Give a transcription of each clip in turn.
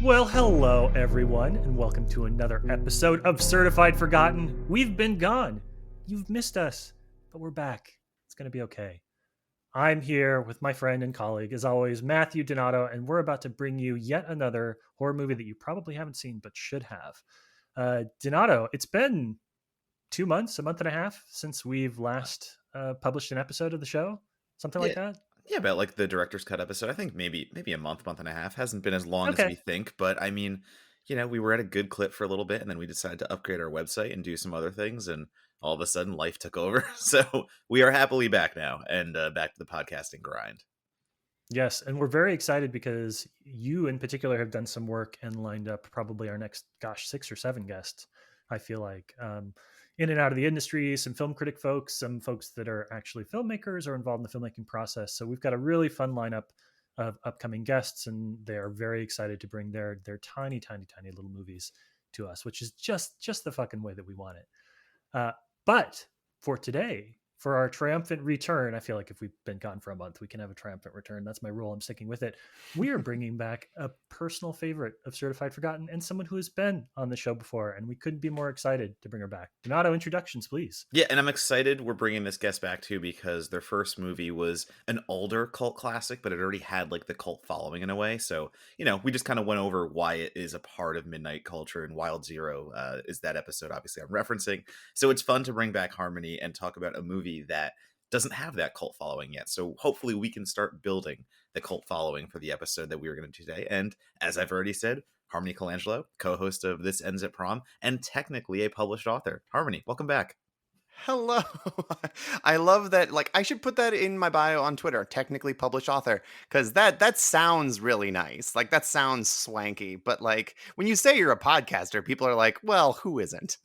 Well, hello, everyone, and welcome to another episode of Certified Forgotten. We've been gone. You've missed us, but we're back. It's going to be okay. I'm here with my friend and colleague, as always, Matthew Donato, and we're about to bring you yet another horror movie that you probably haven't seen but should have. Donato, it's been 2 months, a month and a half since we've last published an episode of the show, something like Yeah, that. yeah, about like the director's cut episode. I think maybe a month and a half. Hasn't been as long as Okay. we think, but I mean, we were at a good clip for a little bit, and then we decided to upgrade our website and do some other things, and all of a sudden, life took over. So we are happily back now, and back to the podcasting grind. Yes, and we're very excited because you in particular have done some work and lined up probably our next, 6 or 7 guests. I feel like in and out of the industry, some film critic folks, some folks that are actually filmmakers or involved in the filmmaking process. So we've got a really fun lineup of upcoming guests, and they are very excited to bring their tiny, tiny, tiny little movies to us, which is just the fucking way that we want it. But for today, for our triumphant return, I feel like if we've been gone for a month, we can have a triumphant return. That's my rule. I'm sticking with it. We are bringing back a personal favorite of Certified Forgotten and someone who has been on the show before, and we couldn't be more excited to bring her back. Donato, introductions, please. Yeah, and I'm excited we're bringing this guest back too because their first movie was an older cult classic, but it already had like the cult following in a way. So, we just kind of went over why it is a part of midnight culture, and Wild Zero is that episode, obviously, I'm referencing. So it's fun to bring back Harmony and talk about a movie that doesn't have that cult following yet. So hopefully we can start building the cult following for the episode that we were going to do today. And as I've already said, Harmony Colangelo, co-host of This Ends at Prom, and technically a published author. Harmony, welcome back. Hello. I love that. Like, I should put that in my bio on Twitter, technically published author, because that sounds really nice. Like, that sounds swanky. But like, when you say you're a podcaster, people are like, well, who isn't?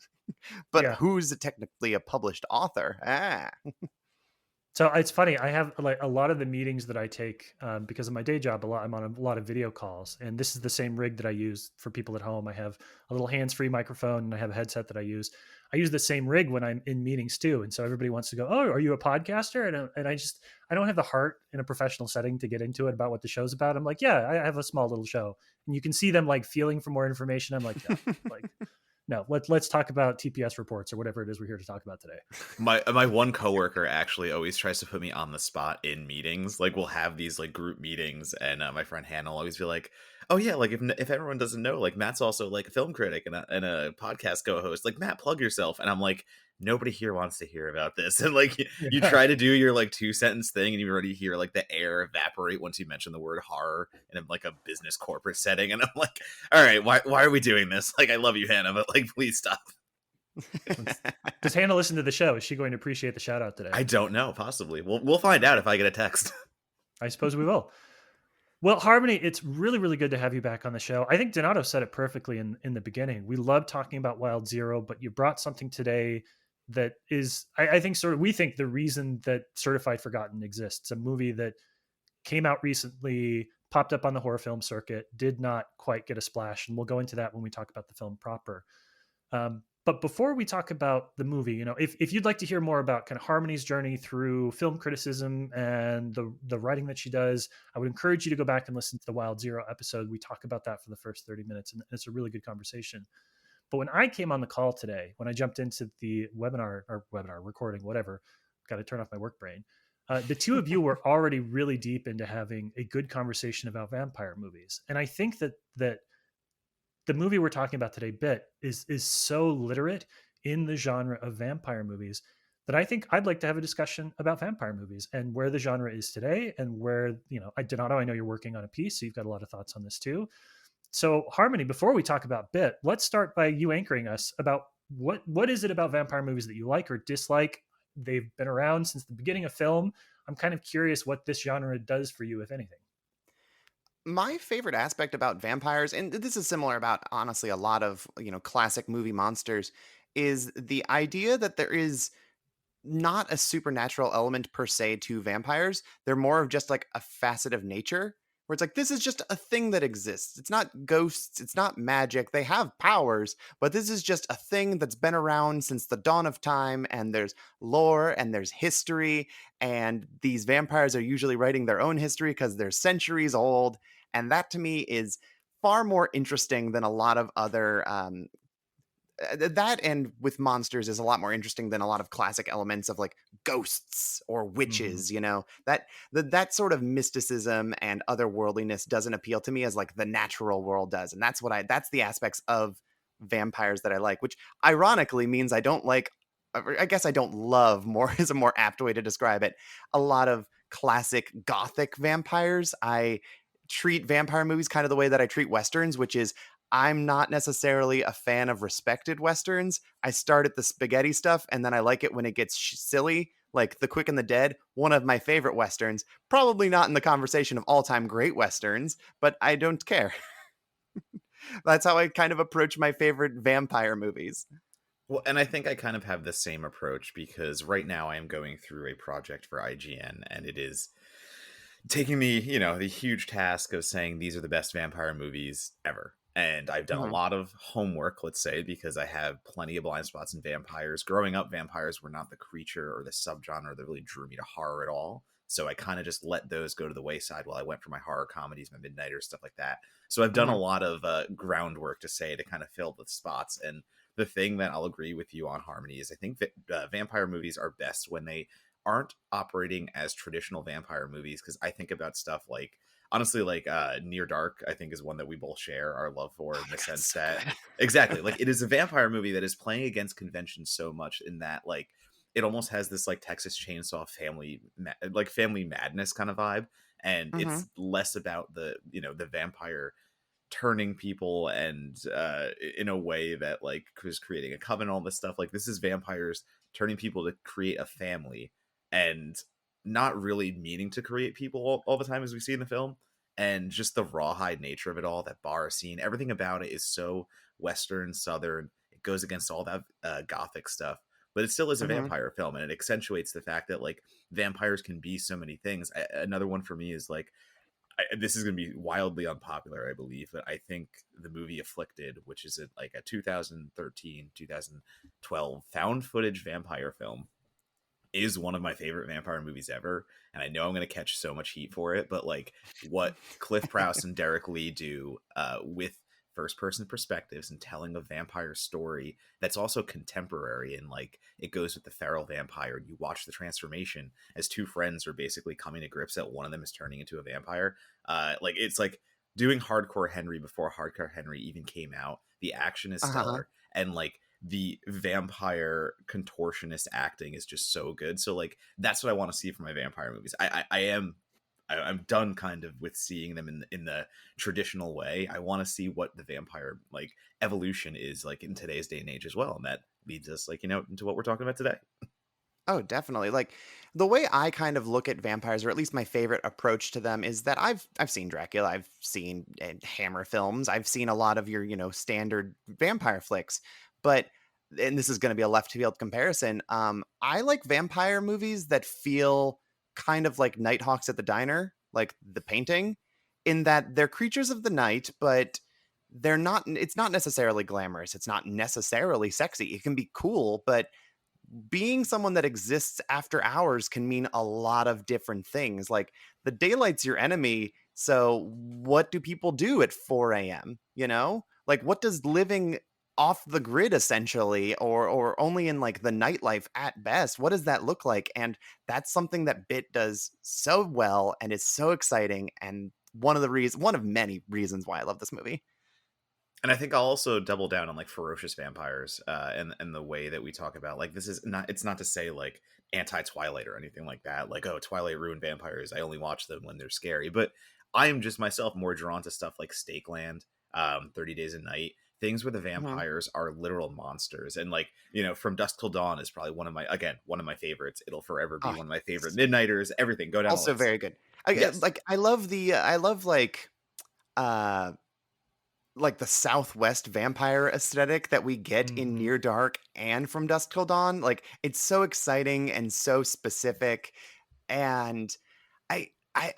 But Yeah. who's technically a published author? Ah. So it's funny. I have like a lot of the meetings that I take because of my day job. I'm on a lot of video calls, and this is the same rig that I use for people at home. I have a little hands-free microphone, and I have a headset that I use. I use the same rig when I'm in meetings too, and so everybody wants to go, "Oh, are you a podcaster?" And I don't have the heart in a professional setting to get into it about what the show's about. I'm like, "Yeah, I have a small little show," and you can see them like feeling for more information. I'm like, "No, like no, let's talk about TPS reports or whatever it is we're here to talk about today." My one coworker actually always tries to put me on the spot in meetings. Like we'll have these like group meetings, and my friend Hannah will always be like, "Oh yeah, like if everyone doesn't know, like Matt's also like a film critic and a podcast co-host. Like Matt, plug yourself." And I'm like, nobody here wants to hear about this. And like you Yeah. try to do your like 2 sentence thing, and you already hear like the air evaporate once you mention the word horror in like a business corporate setting. And I'm like, all right, why are we doing this? Like I love you, Hannah, but like please stop. Does Hannah listen to the show? Is she going to appreciate the shout out today? I don't know. Possibly. We'll find out if I get a text. I suppose we will. Well, Harmony, it's really, really good to have you back on the show. I think Donato said it perfectly in the beginning. We love talking about Wild Zero, but you brought something today that is, I think, we think the reason that Certified Forgotten exists. A movie that came out recently, popped up on the horror film circuit, did not quite get a splash. And we'll go into that when we talk about the film proper. But before we talk about the movie, if you'd like to hear more about kind of Harmony's journey through film criticism and the writing that she does, I would encourage you to go back and listen to the Wild Zero episode. We talk about that for the first 30 minutes, and it's a really good conversation. But when I came on the call today, when I jumped into the webinar recording, whatever, got to turn off my work brain. The two of you were already really deep into having a good conversation about vampire movies, and I think that the movie we're talking about today, Bit, is so literate in the genre of vampire movies that I think I'd like to have a discussion about vampire movies and where the genre is today, and where, Donato, I know you're working on a piece, so you've got a lot of thoughts on this too. So Harmony, before we talk about Bit, let's start by you anchoring us about what is it about vampire movies that you like or dislike? They've been around since the beginning of film. I'm kind of curious what this genre does for you, if anything. My favorite aspect about vampires, and this is similar about honestly a lot of, classic movie monsters, is the idea that there is not a supernatural element per se to vampires. They're more of just like a facet of nature where it's like, this is just a thing that exists. It's not ghosts, it's not magic. They have powers, but this is just a thing that's been around since the dawn of time. And there's lore and there's history. And these vampires are usually writing their own history because they're centuries old. And that to me is far more interesting than a lot of other that, and with monsters is a lot more interesting than a lot of classic elements of like ghosts or Mhm. witches, that sort of mysticism and otherworldliness doesn't appeal to me as like the natural world does. And that's the aspects of vampires that I like, which ironically means I don't like, or I guess I don't love, more is a more apt way to describe it, a lot of classic gothic vampires. I treat vampire movies kind of the way that I treat westerns, which is I'm not necessarily a fan of respected westerns. I start at the spaghetti stuff and then I like it when it gets silly, like The Quick and the Dead, one of my favorite westerns. Probably not in the conversation of all-time great westerns, but I don't care. That's how I kind of approach my favorite vampire movies. Well, and I think I kind of have the same approach because right now I am going through a project for IGN, and it is taking me, the huge task of saying these are the best vampire movies ever. And I've done a Mhm, lot of homework, let's say, because I have plenty of blind spots in vampires. Growing up, vampires were not the creature or the subgenre that really drew me to horror at all. So I kind of just let those go to the wayside while I went for my horror comedies, my Midnighters, stuff like that. So I've done a mhm. lot of groundwork to say to kind of fill the spots. And the thing that I'll agree with you on, Harmony, is I think that vampire movies are best when they aren't operating as traditional vampire movies, because I think about stuff like, honestly, like Near Dark, I think is one that we both share our love for, Oh in my the god, sense so that good. exactly, like, it is a vampire movie that is playing against convention so much, in that, like, it almost has this like Texas Chainsaw like family madness kind of vibe, and Mhm, it's less about the the vampire turning people, and in a way that like was creating a coven, all this stuff. Like, this is vampires turning people to create a family, and not really meaning to create people all the time as we see in the film. And just the rawhide nature of it all, that bar scene, everything about it is so western southern. It goes against all that gothic stuff, but it still is a mhm. vampire film, and it accentuates the fact that like vampires can be so many things. Another one for me is like, this is going to be wildly unpopular, I believe, but I think the movie Afflicted, which is like a 2013, 2012 found footage vampire film, is one of my favorite vampire movies ever. And I know I'm going to catch so much heat for it, but like what Cliff Prowse and Derek Lee do with first person perspectives and telling a vampire story that's also contemporary, and like it goes with the feral vampire, and you watch the transformation as two friends are basically coming to grips that one of them is turning into a vampire. Like, it's like doing Hardcore Henry before Hardcore Henry even came out. The action is Uh-huh. stellar, and like the vampire contortionist acting is just so good. So like that's what I want to see from my vampire movies. I'm done kind of with seeing them in the traditional way. I want to see what the vampire like evolution is like in today's day and age as well, and that leads us like into what we're talking about today. Oh, definitely. Like the way I kind of look at vampires, or at least my favorite approach to them, is that I've seen Dracula, I've seen Hammer films, I've seen a lot of your standard vampire flicks, but and this is going to be a left field comparison. I like vampire movies that feel kind of like Nighthawks at the Diner, like the painting, in that they're creatures of the night, but they're not. It's not necessarily glamorous. It's not necessarily sexy. It can be cool, but being someone that exists after hours can mean a lot of different things. Like the daylight's your enemy. So what do people do at 4 a.m.? Like what does living off the grid essentially, or only in like the nightlife at best, what does that look like? And that's something that Bit does so well and is so exciting. And one of many reasons why I love this movie. And I think I'll also double down on like ferocious vampires, and the way that we talk about like this is not, it's not to say like anti Twilight or anything like that. Like, oh, Twilight ruined vampires, I only watch them when they're scary. But I am just myself more drawn to stuff like Stakeland, 30 Days a Night, things where the Mhm. vampires are literal monsters. And like, From Dusk Till Dawn is probably one of my favorites. It'll forever be Oh, one of my favorite Midnighters. Everything, go down the also list. very good. I Yes. like I love I love uh like the Southwest vampire aesthetic that we get in Mhm. Near Dark and From Dusk Till Dawn. Like it's so exciting and so specific. And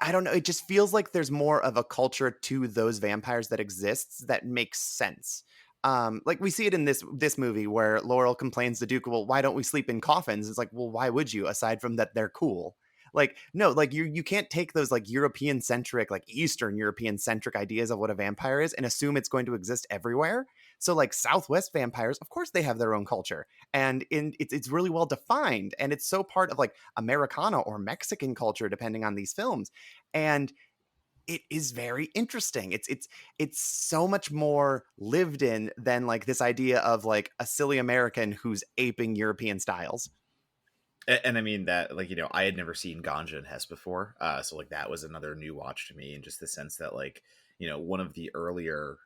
I don't know, it just feels like there's more of a culture to those vampires that exists that makes sense. Like we see it in this movie where Laurel complains to Duke, well, why don't we sleep in coffins? It's like, well, why would you, aside from that they're cool? Like, no, like you can't take those like European centric, like Eastern European centric ideas of what a vampire is and assume it's going to exist everywhere. So like Southwest vampires, of course they have their own culture. And it's really well defined. And it's so part of like Americana or Mexican culture, depending on these films. And it is very interesting. It's so much more lived in than like this idea of like a silly American who's aping European styles. And I mean that, like, I had never seen Ganja and Hess before, so like that was another new watch to me, and just the sense that, like, one of the earlier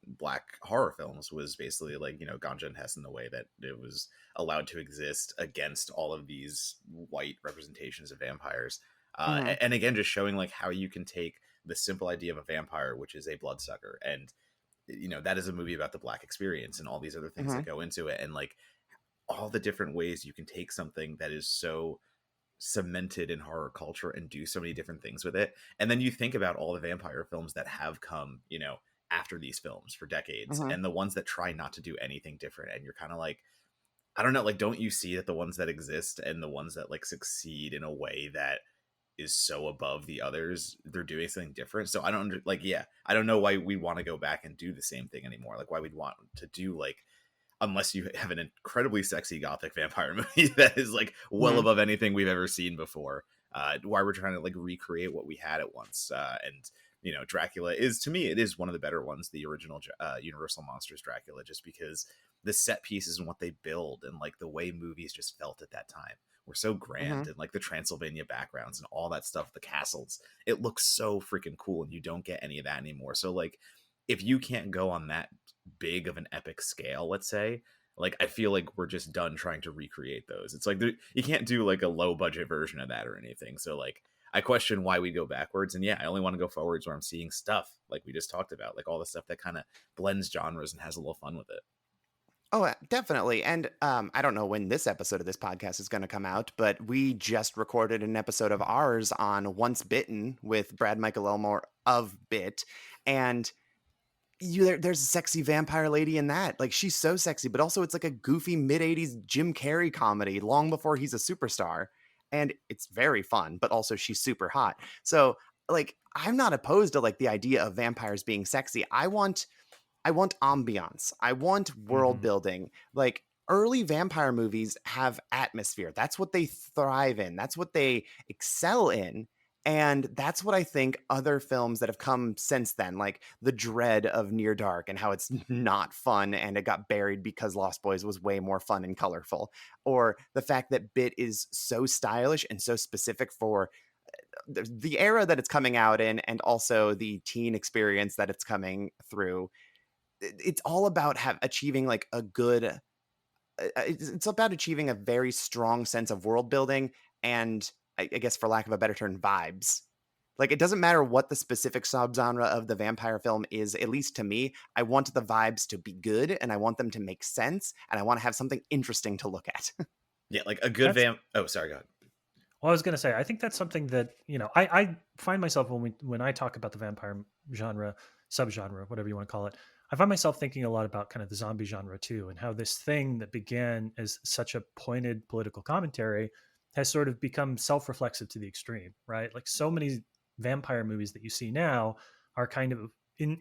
black horror films was basically like, Ganja and Hess, in the way that it was allowed to exist against all of these white representations of vampires. Hmm. And again, just showing like how you can take the simple idea of a vampire, which is a bloodsucker, and that is a movie about the black experience and all these other things Hmm. that go into it, and like all the different ways you can take something that is so cemented in horror culture and do so many different things with it. And then you think about all the vampire films that have come, after these films for decades, Hmm. and the ones that try not to do anything different. And you're kind of like, I don't know, like, don't you see that the ones that exist and the ones that like succeed in a way that is so above the others, they're doing something different. So I don't like, yeah, I don't know why we want to go back and do the same thing anymore. Like, why we'd want to do like, unless you have an incredibly sexy gothic vampire movie that is like well Hmm. above anything we've ever seen before. Why we're trying to like recreate what we had at once. And Dracula is, to me, it is one of the better ones, the original Universal Monsters Dracula, just because the set pieces and what they build and like the way movies just felt at that time were so Hmm. grand, and like the Transylvania backgrounds and all that stuff, the castles, it looks so freaking cool, and you don't get any of that anymore. So like, if you can't go on that big of an epic scale, let's say, like, I feel like we're just done trying to recreate those. It's like you can't do like a low budget version of that or anything. So like, I question why we go backwards. And yeah, I only want to go forwards where I'm seeing stuff like we just talked about, like all the stuff that kind of blends genres and has a little fun with it. Oh, definitely. And I don't know when this episode of this podcast is going to come out, but we just recorded an episode of ours on Once Bitten with Brad Michael Elmore of Bit. And there's a sexy vampire lady in that. Like, she's so sexy, but also it's like a goofy mid 80s Jim Carrey comedy long before he's a superstar. And it's very fun, but also she's super hot. So, like, I'm not opposed to like the idea of vampires being sexy. I want ambiance. I want world Hmm. building. Like, early vampire movies have atmosphere. That's what they thrive in. That's what they excel in. And that's what I think other films that have come since then, like The Dread of Near Dark and how it's not fun and it got buried because Lost Boys was way more fun and colorful, or the fact that Bit is so stylish and so specific for the era that it's coming out in and also the teen experience that it's coming through. It's all about achieving like a good it's about achieving a very strong sense of world building and I guess for lack of a better term, vibes. Like, it doesn't matter what the specific subgenre of the vampire film is, at least to me, I want the vibes to be good and I want them to make sense and I want to have something interesting to look at. Yeah, like a good That's oh, sorry, go ahead. Well, I was going to say, I think that's something that, I find myself when I talk about the vampire genre, subgenre, whatever you want to call it, I find myself thinking a lot about kind of the zombie genre too, and how this thing that began as such a pointed political commentary has sort of become self-reflexive to the extreme, right? Like so many vampire movies that you see now are kind of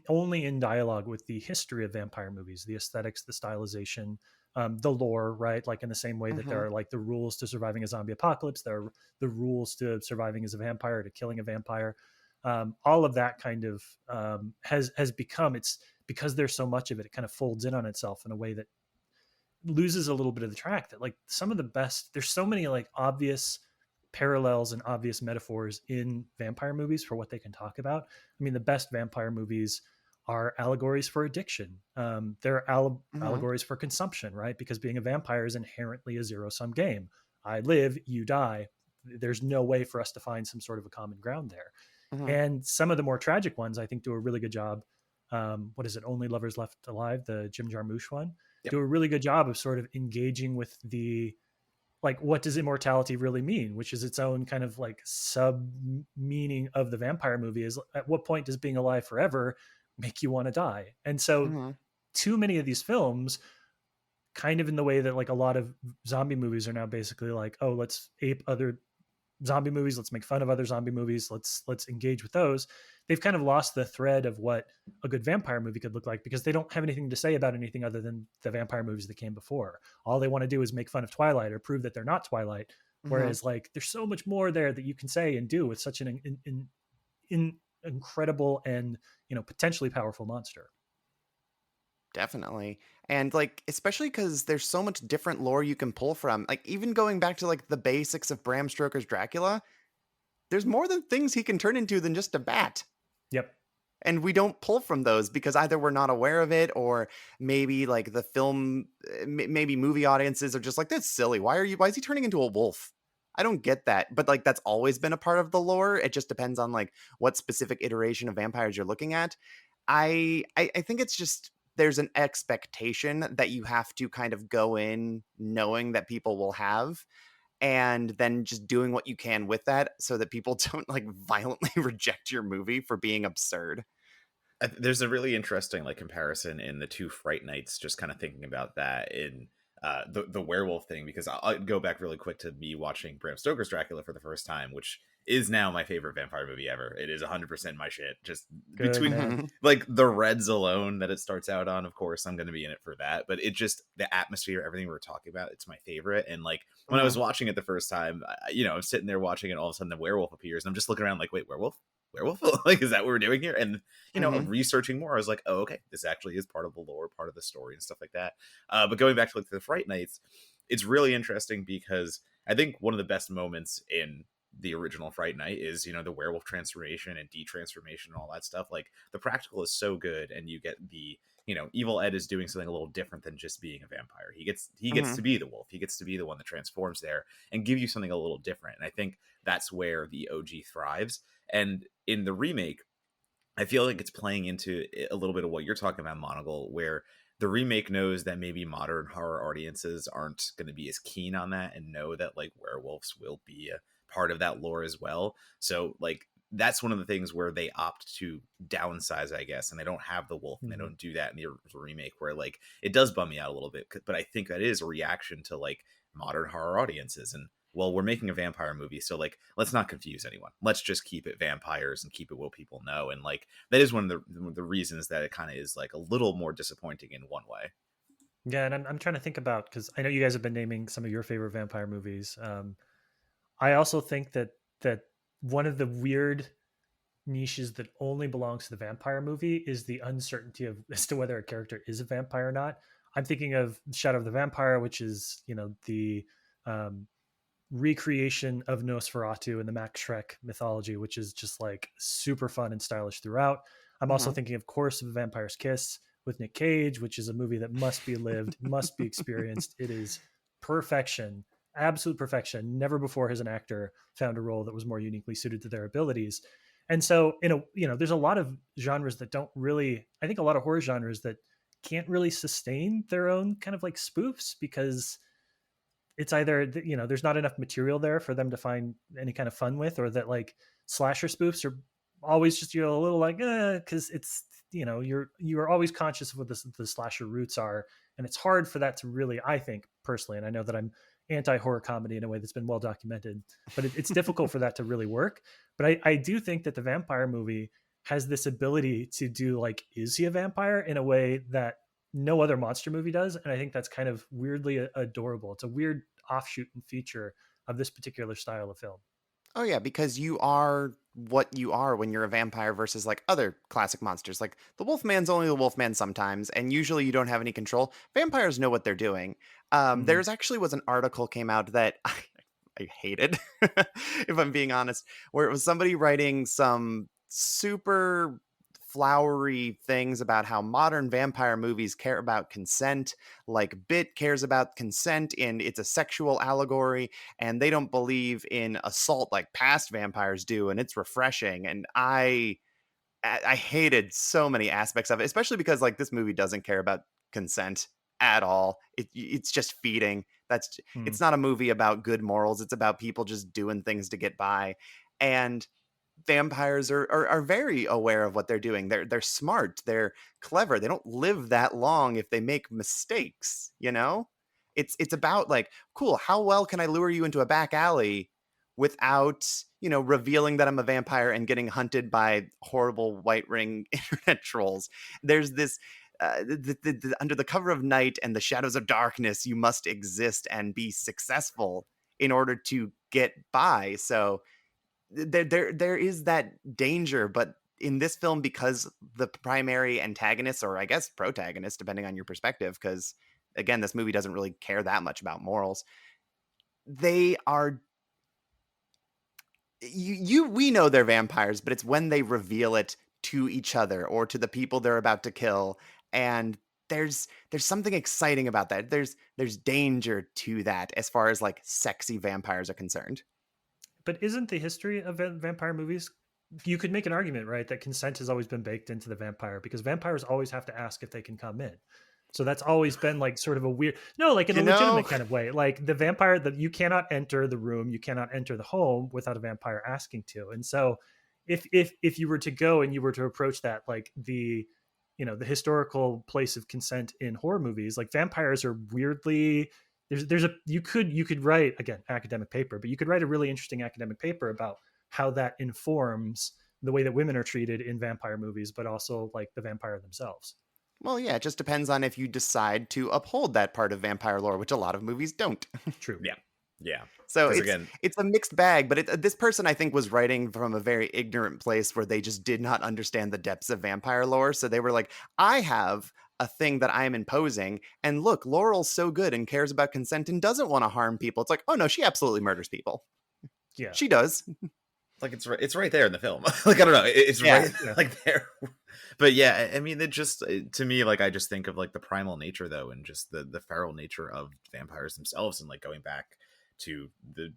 only in dialogue with the history of vampire movies, the aesthetics, the stylization, the lore, right? Like in the same way that Hmm. there are like the rules to surviving a zombie apocalypse, there are the rules to surviving as a vampire, to killing a vampire. All of that kind of has become, it's because there's so much of it, it kind of folds in on itself in a way that loses a little bit of the track. That like some of the best, there's so many like obvious parallels and obvious metaphors in vampire movies for what they can talk about. I mean, the best vampire movies are allegories for addiction. They're Hmm. allegories for consumption, right? Because being a vampire is inherently a zero sum game. I live, you die. There's no way for us to find some sort of a common ground there. Hmm. And some of the more tragic ones, I think, do a really good job. What is it? Only Lovers Left Alive, the Jim Jarmusch one, Yep. do a really good job of sort of engaging with the like what does immortality really mean, which is its own kind of like sub meaning of the vampire movie. Is at what point does being alive forever make you want to die? And so Hmm. too many of these films, kind of in the way that like a lot of zombie movies are now basically like, oh, let's ape other zombie movies, let's make fun of other zombie movies, let's engage with those. They've kind of lost the thread of what a good vampire movie could look like because they don't have anything to say about anything other than the vampire movies that came before. All they want to do is make fun of Twilight or prove that they're not Twilight. Hmm. Whereas like there's so much more there that you can say and do with such an incredible and potentially powerful monster. Definitely. And like especially cuz there's so much different lore you can pull from. Like even going back to like the basics of Bram Stoker's Dracula, there's more than things he can turn into than just a bat. Yep. And we don't pull from those because either we're not aware of it or maybe like the film maybe movie audiences are just like that's silly. Why is he turning into a wolf? I don't get that. But like that's always been a part of the lore. It just depends on like what specific iteration of vampires you're looking at. I think it's just there's an expectation that you have to kind of go in knowing that people will have and then just doing what you can with that so that people don't like violently reject your movie for being absurd. There's a really interesting like comparison in the two Fright Nights. Just kind of thinking about that in the werewolf thing, because I'll go back really quick to me watching Bram Stoker's Dracula for the first time, which is now my favorite vampire movie ever. It is 100% my shit. Just Good between man. Mhm. like the reds alone that it starts out on, of course I'm going to be in it for that. But it just the atmosphere, everything we are talking about, it's my favorite. And like when I was Mhm. watching it the first time, I'm sitting there watching it, and all of a sudden the werewolf appears, and I'm just looking around like, wait, werewolf? Werewolf? Like, is that what we're doing here? And Mhm. researching more, I was like, oh, okay, this actually is part of the lore, part of the story, and stuff like that. But going back to like the Fright Nights, it's really interesting because I think one of the best moments in the original Fright Night is the werewolf transformation and de-transformation and all that stuff. Like the practical is so good, and you get the Evil Ed is doing something a little different than just being a vampire. He gets Mhm. to be the wolf. He gets to be the one that transforms there and give you something a little different. And I think that's where the OG thrives. And in the remake, I feel like it's playing into a little bit of what you're talking about, Monocle, where the remake knows that maybe modern horror audiences aren't going to be as keen on that and know that like werewolves will be a part of that lore as well. So like that's one of the things where they opt to downsize, I guess, and they don't have the wolf, and they Mhm. don't do that in the remake, where like it does bum me out a little bit. But I think that is a reaction to like modern horror audiences. And well, we're making a vampire movie, so like let's not confuse anyone. Let's just keep it vampires and keep it what people know. And like that is one of the reasons that it kind of is like a little more disappointing in one way. Yeah, and I'm trying to think about because I know you guys have been naming some of your favorite vampire movies. I also think that one of the weird niches that only belongs to the vampire movie is the uncertainty of as to whether a character is a vampire or not. I'm thinking of Shadow of the Vampire, which is the um, recreation of Nosferatu in the Max Shrek mythology, which is just like super fun and stylish throughout. I'm also Mhm. thinking, of course, of A Vampire's Kiss with Nick Cage, which is a movie that must be lived, must be experienced. It is perfection, absolute perfection. Never before has an actor found a role that was more uniquely suited to their abilities. And so, there's a lot of genres that don't really, I think a lot of horror genres that can't really sustain their own kind of like spoofs because it's either there's not enough material there for them to find any kind of fun with, or that like slasher spoofs are always just a little like because it's you're always conscious of what the slasher roots are, and it's hard for that to really, I think personally, and I know that I'm anti horror comedy in a way that's been well documented, but it's difficult for that to really work. But I do think that the vampire movie has this ability to do like, is he a vampire, in a way that no other monster movie does, and I think that's kind of weirdly adorable. It's a weird offshoot and feature of this particular style of film. Oh yeah, because you are what you are when you're a vampire versus like other classic monsters. Like the Wolfman's only the Wolfman sometimes, and usually you don't have any control. Vampires know what they're doing. Mhm. There's actually was an article came out that I hated, if I'm being honest, where it was somebody writing some super flowery things about how modern vampire movies care about consent, like Bit cares about consent and it's a sexual allegory, and they don't believe in assault like past vampires do, and it's refreshing. And I hated so many aspects of it, especially because like this movie doesn't care about consent at all. It's just feeding. It's Mhm. not a movie about good morals. It's about people just doing things to get by. And vampires are very aware of what they're doing. They're smart. They're clever. They don't live that long if they make mistakes. It's about like, cool. How well can I lure you into a back alley without, revealing that I'm a vampire and getting hunted by horrible white ring internet trolls. There's this under the cover of night and the shadows of darkness, you must exist and be successful in order to get by. So there is that danger, but in this film, because the primary antagonist, or I guess protagonist, depending on your perspective, because again, this movie doesn't really care that much about morals. They are we know they're vampires, but it's when they reveal it to each other or to the people they're about to kill, and there's something exciting about that. There's danger to that as far as like sexy vampires are concerned. But isn't the history of vampire movies? You could make an argument, right, that consent has always been baked into the vampire because vampires always have to ask if they can come in. So that's always been like sort of a weird, no, like in You a know, legitimate kind of way. Like the vampire that you cannot enter the room, you cannot enter the home without a vampire asking to. And so if you were to go and you were to approach that like the historical place of consent in horror movies, like vampires are weirdly there's a you could write again academic paper, but you could write a really interesting academic paper about how that informs the way that women are treated in vampire movies, but also like the vampire themselves. well, yeah, it just depends on if you decide to uphold that part of vampire lore, which a lot of movies don't. True. Yeah. Yeah. So Because it's again, it's a mixed bag, but this person I think was writing from a very ignorant place where they just did not understand the depths of vampire lore. So they were like, I have a thing that I am imposing, and look, Laurel's so good and cares about consent and doesn't want to harm people. It's like, oh no, she absolutely murders people. Yeah. She does. like it's right there in the film. Like I don't know, it's Yeah. right Yeah. like there. But yeah, I mean, to me, like I just think of like the primal nature though, and just the feral nature of vampires themselves, and like going back to the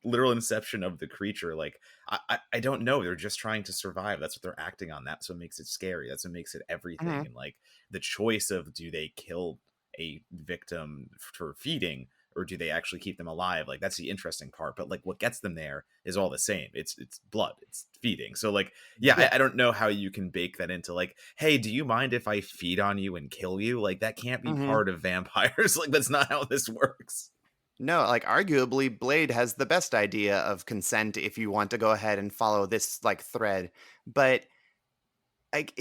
literal inception of the creature. Like I don't know, they're just trying to survive. That's what they're acting on. That's what makes it scary. That's what makes it everything. Mhm. And like the choice of, do they kill a victim for feeding, or do they actually keep them alive? Like that's the interesting part. But like what gets them there is all the same. It's blood, it's feeding. So like, yeah, Yeah. I don't know how you can bake that into like, hey, do you mind if I feed on you and kill you? Like that can't be Mhm. part of vampires. Like that's not how this works. No, like arguably Blade has the best idea of consent if you want to go ahead and follow this like thread. But like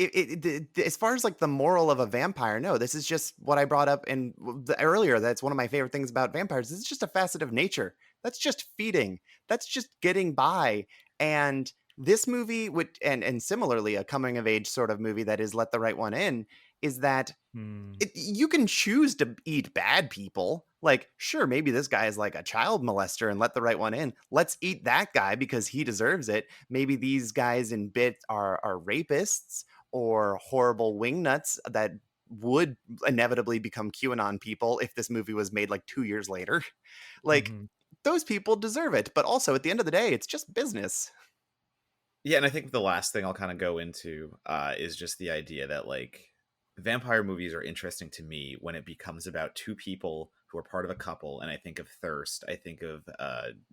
as far as like the moral of a vampire, no, this is just what I brought up in earlier. That's one of my favorite things about vampires. This is just a facet of nature. That's just feeding. That's just getting by. And this movie would, and similarly a coming of age sort of movie that is Let the Right One In, is that Hmm. you can choose to eat bad people. Like, sure, maybe this guy is like a child molester and let the right one in. Let's eat that guy because he deserves it. Maybe these guys in bit are rapists or horrible wingnuts that would inevitably become QAnon people if this movie was made like 2 years later. Like, Hmm. those people deserve it. But also, at the end of the day, it's just business. Yeah, and I think the last thing I'll kind of go into is just the idea that like vampire movies are interesting to me when it becomes about two people who are part of a couple. And I think of Thirst. I think of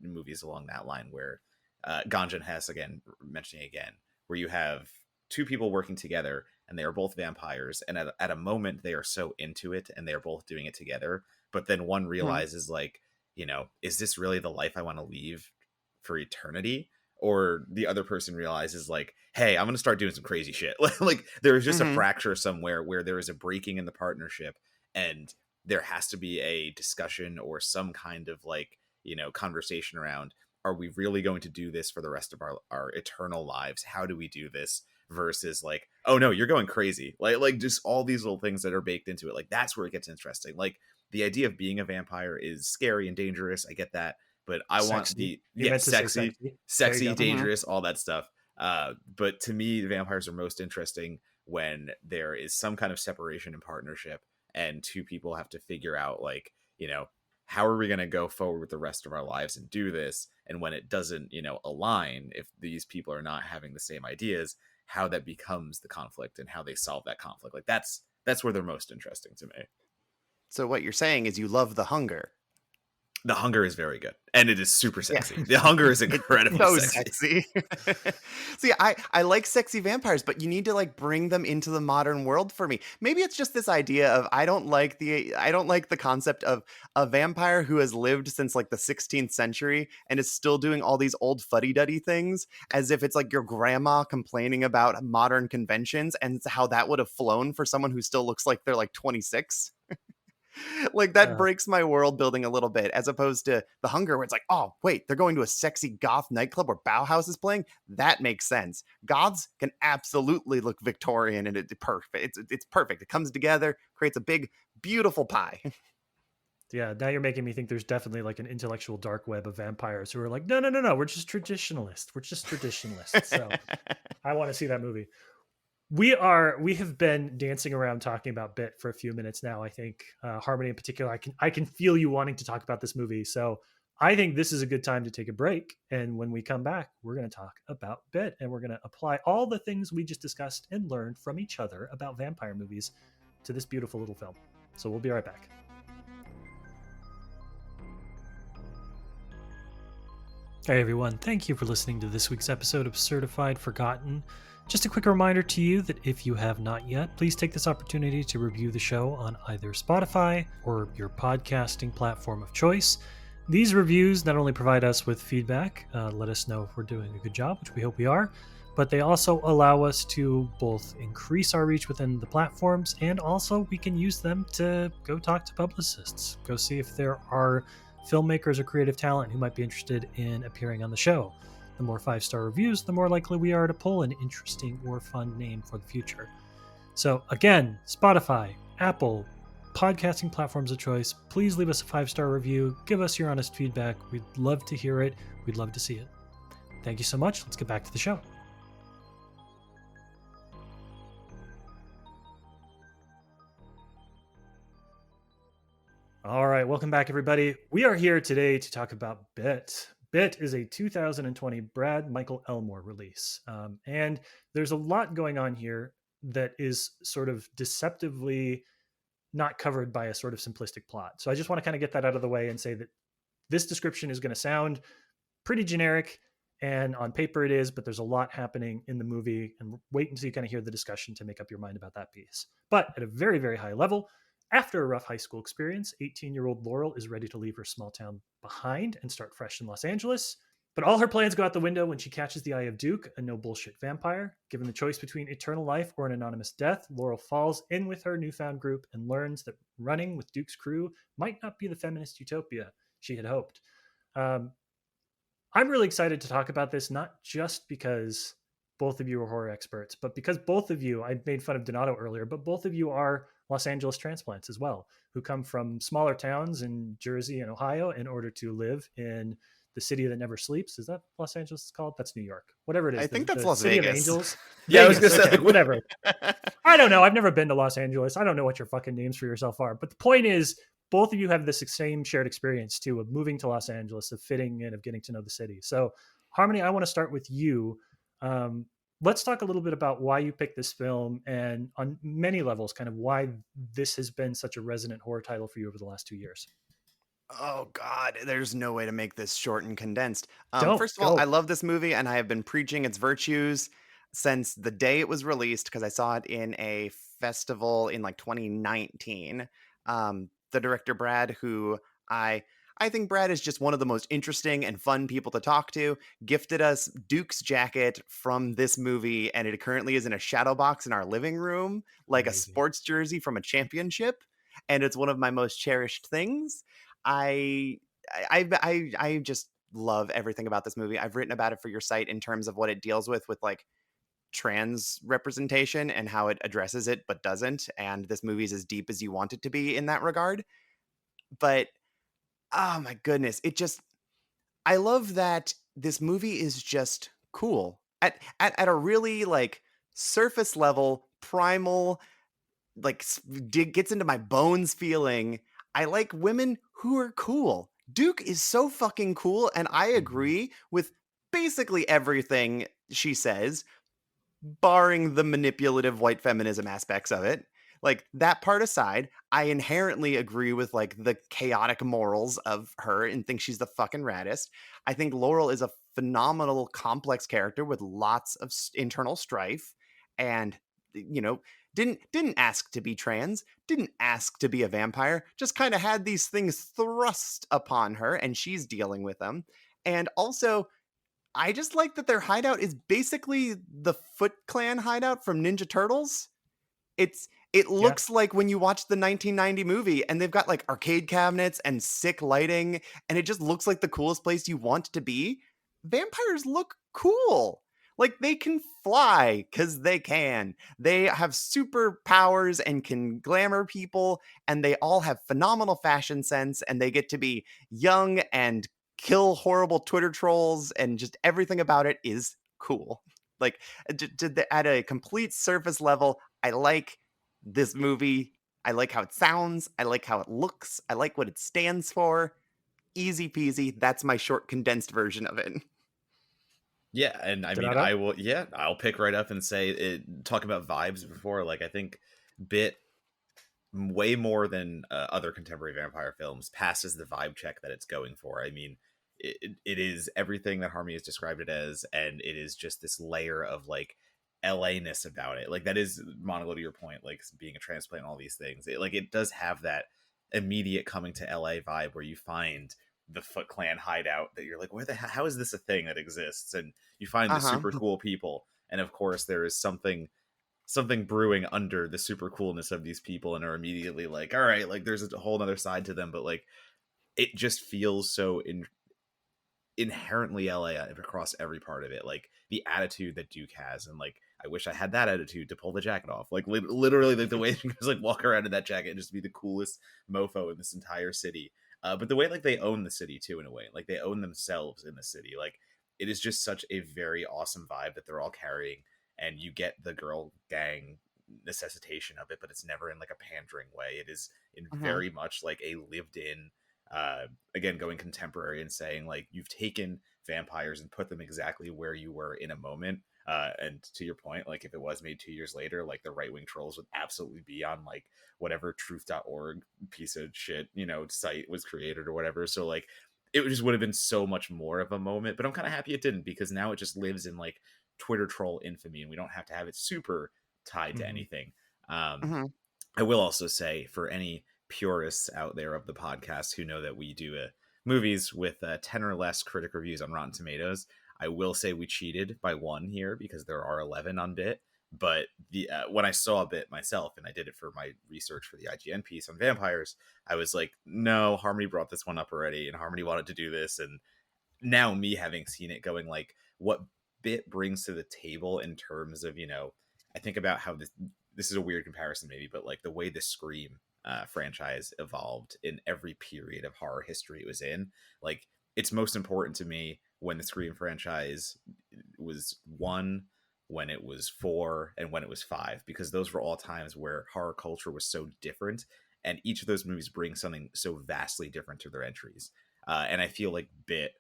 movies along that line where Ganja and Hess, again, mentioning again, where you have two people working together and they are both vampires. And at a moment, they are so into it and they're both doing it together. But then one Mhm. realizes, like, is this really the life I want to leave for eternity? Or the other person realizes like, hey, I'm gonna start doing some crazy shit. Like there is just a Mhm. fracture somewhere where there is a breaking in the partnership, and there has to be a discussion or some kind of like, conversation around, are we really going to do this for the rest of our eternal lives? How do we do this? Versus like, oh no, you're going crazy. Like just all these little things that are baked into it. Like that's where it gets interesting. Like the idea of being a vampire is scary and dangerous. I get that. But I want Sexy. the, You yeah, meant to say sexy, sexy. There you sexy, go. Mhm. dangerous, all that stuff. But to me, the vampires are most interesting when there is some kind of separation and partnership, and two people have to figure out, like, how are we going to go forward with the rest of our lives and do this? And when it doesn't, align, if these people are not having the same ideas, how that becomes the conflict and how they solve that conflict. Like that's where they're most interesting to me. So what you're saying is you love the hunger. The Hunger is very good, and it is super Yeah. sexy. The Hunger is It's incredibly so sexy. sexy. See, I like sexy vampires, but you need to like bring them into the modern world for me. Maybe it's just this idea of I don't like the concept of a vampire who has lived since like the 16th century and is still doing all these old fuddy-duddy things as if it's like your grandma complaining about modern conventions and how that would have flown for someone who still looks like they're like 26. Like that Uh, breaks my world building a little bit, as opposed to The Hunger, where it's like, oh wait, they're going to a sexy goth nightclub where Bauhaus is playing. That makes sense. Goths can absolutely look Victorian, and it's perfect. It's perfect. It comes together, creates a big, beautiful pie. yeah, now you're making me think there's definitely like an intellectual dark web of vampires who are like, no, no, no, no, we're just traditionalists. We're just traditionalists. So I want to see that movie. We have been dancing around talking about Bit for a few minutes now. I think Harmony in particular, I can feel you wanting to talk about this movie. So I think this is a good time to take a break. And when we come back, we're going to talk about Bit, and we're going to apply all the things we just discussed and learned from each other about vampire movies to this beautiful little film. So we'll be right back. Hey everyone, thank you for listening to this week's episode of Certified Forgotten. Just a quick reminder to you that if you have not yet, please take this opportunity to review the show on either Spotify or your podcasting platform of choice. These reviews not only provide us with feedback, let us know if we're doing a good job, which we hope we are, but they also allow us to both increase our reach within the platforms, and also we can use them to go talk to publicists, go see if there are filmmakers or creative talent who might be interested in appearing on the show. The more 5-star reviews, the more likely we are to pull an interesting or fun name for the future. So again, Spotify, Apple, podcasting platforms of choice, please leave us a 5-star review. Give us your honest feedback. We'd love to hear it. We'd love to see it. Thank you so much. Let's get back to the show. All right, welcome back, everybody. We are here today to talk about Bit. Bit is a 2020 Brad Michael Elmore release. And there's a lot going on here that is sort of deceptively not covered by a sort of simplistic plot. So I just want to kind of get that out of the way and say that this description is going to sound pretty generic, and on paper it is, but there's a lot happening in the movie, and wait until you kind of hear the discussion to make up your mind about that piece. But at a very, very high level, after a rough high school experience, 18-year-old Laurel is ready to leave her small town behind and start fresh in Los Angeles. But all her plans go out the window when she catches the eye of Duke, a no bullshit vampire. Given the choice between eternal life or an anonymous death, Laurel falls in with her newfound group and learns that running with Duke's crew might not be the feminist utopia she had hoped. Um, I'm really excited to talk about this, not just because both of you are horror experts, but because both of you, I made fun of Donato earlier, but both of you are Los Angeles transplants as well, who come from smaller towns in Jersey and Ohio in order to live in the city that never sleeps. Is that Los Angeles is called? That's New York. Whatever it I is, think that's the Las city of Vegas. angels. Yeah, I was Vegas, gonna say, okay, like, whatever. I don't know. I've never been to Los Angeles. I don't know what your fucking names for yourself are. But the point is, both of you have this same shared experience too of moving to Los Angeles, of fitting in, of getting to know the city. So, Harmony, I want to start with you. Um, let's talk a little bit about why you picked this film, and on many levels, kind of why this has been such a resonant horror title for you over the last 2 years. Oh God, there's no way to make this short and condensed. Don't First of all, I go. love this movie, and I have been preaching its virtues since the day it was released because I saw it in a festival in like 2019. The director Brad, who I think Brad is just one of the most interesting and fun people to talk to, gifted us Duke's jacket from this movie, and it currently is in a shadow box in our living room, like a Amazing. sports jersey from a championship, and it's one of my most cherished things. I I just love everything about this movie. I've written about it for your site in terms of what it deals with like trans representation and how it addresses it but doesn't. And this movie is as deep as you want it to be in that regard. But oh my goodness, it just I love that this movie is just cool. At a really like surface level, primal, like gets into my bones feeling. I like women who are cool. Duke is so fucking cool, and I Mhm. agree with basically everything she says, barring the manipulative white feminism aspects of it. Like, that part aside, I inherently agree with, like, the chaotic morals of her and think she's the fucking raddest. I think Laurel is a phenomenal, complex character with lots of internal strife and, you know, didn't ask to be trans, didn't ask to be a vampire, just kinda had these things thrust upon her, and she's dealing with them. And also, I just like that their hideout is basically the Foot Clan hideout from Ninja Turtles. It Yeah. looks like when you watch the 1990 movie and they've got, like, arcade cabinets and sick lighting, and it just looks like the coolest place you want to be. Vampires look cool. Like, they can fly because they can. They have superpowers and can glamour people, and they all have phenomenal fashion sense, and they get to be young and kill horrible Twitter trolls, and just everything about it is cool. Like, at a complete surface level, I like this movie. I like how it sounds. I like how it looks. I like what it stands for. Easy peasy. That's my short, condensed version of it. Yeah, and I mean, Donato? I'll pick right up and say it. Talk about vibes before, like I think Bit way more than other contemporary vampire films passes the vibe check that it's going for. I mean, it is everything that Harmony has described it as, and it is just this layer of like LA ness about it. Like that is Monaco to your point, like being a transplant and all these things. It does have that immediate coming to LA vibe where you find the Foot Clan hideout that you're like, how is this a thing that exists? And you find Uh the huh. super cool people, and of course there is something brewing under the super coolness of these people and are immediately like, all right, like there's a whole other side to them, but like it just feels so inherently LA across every part of it. Like the attitude that Duke has, and like I wish I had that attitude to pull the jacket off. Like literally, like the way he goes like walk around in that jacket and just be the coolest mofo in this entire city. But the way like they own the city too, in a way, like they own themselves in the city. Like it is just such a very awesome vibe that they're all carrying, and you get the girl gang necessitation of it, but it's never in like a pandering way. It is in Uh huh. very much like a lived in uh again going contemporary and saying like you've taken vampires and put them exactly where you were in a moment, and to your point, like if it was made 2 years later, like the right-wing trolls would absolutely be on like whatever truth.org piece of shit site was created or whatever. So like it just would have been so much more of a moment, but I'm kind of happy it didn't, because now it just lives in like Twitter troll infamy and we don't have to have it super tied to Mhm. anything. Uh um huh. I will also say, for any purists out there of the podcast who know that we do movies with 10 or less critic reviews on Rotten Tomatoes, I will say we cheated by one here because there are 11 on Bit. But the when I saw Bit myself, and I did it for my research for the IGN piece on vampires, I was like, no, Harmony brought this one up already, and Harmony wanted to do this. And now me having seen it, going like, what Bit brings to the table in terms of, I think about how this is a weird comparison maybe, but like the way the Scream franchise evolved in every period of horror history it was in. Like it's most important to me when the Scream franchise was one, when it was four, and when it was five, because those were all times where horror culture was so different, and each of those movies brings something so vastly different to their entries. And I feel like Bit,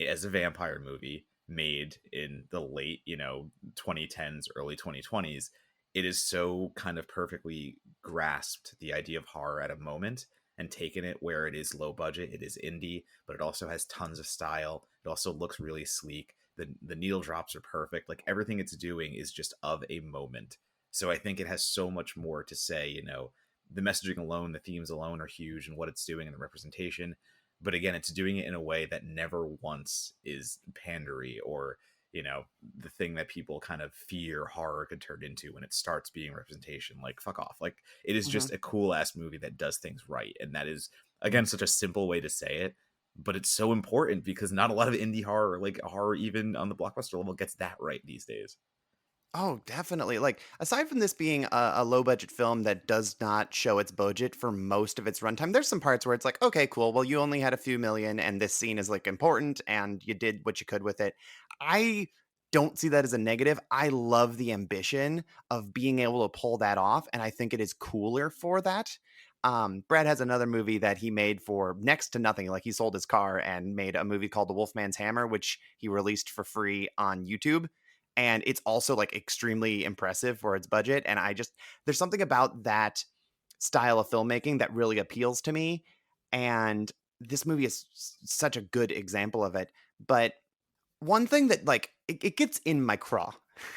as a vampire movie made in the late 2010s, early 2020s, it is so kind of perfectly grasped the idea of horror at a moment and taken it where it is low budget, it is indie, but it also has tons of style, it also looks really sleek, the needle drops are perfect, like everything it's doing is just of a moment. So I think it has so much more to say. The messaging alone, the themes alone are huge, and what it's doing and the representation, but again, it's doing it in a way that never once is pandery or the thing that people kind of fear horror could turn into when it starts being representation. Like fuck off. Like it is Uh huh. just a cool ass movie that does things right, and that is again such a simple way to say it, but it's so important because not a lot of indie horror, like horror even on the blockbuster level, gets that right these days. Oh, definitely. Like, aside from this being a low budget film that does not show its budget for most of its runtime, there's some parts where it's like, okay, cool. Well, you only had a few million, and this scene is like important, and you did what you could with it. I don't see that as a negative. I love the ambition of being able to pull that off, and I think it is cooler for that. Brad has another movie that he made for next to nothing. Like, he sold his car and made a movie called The Wolfman's Hammer, which he released for free on YouTube, and it's also like extremely impressive for its budget. And there's something about that style of filmmaking that really appeals to me. And this movie is such a good example of it. But one thing that like it gets in my craw,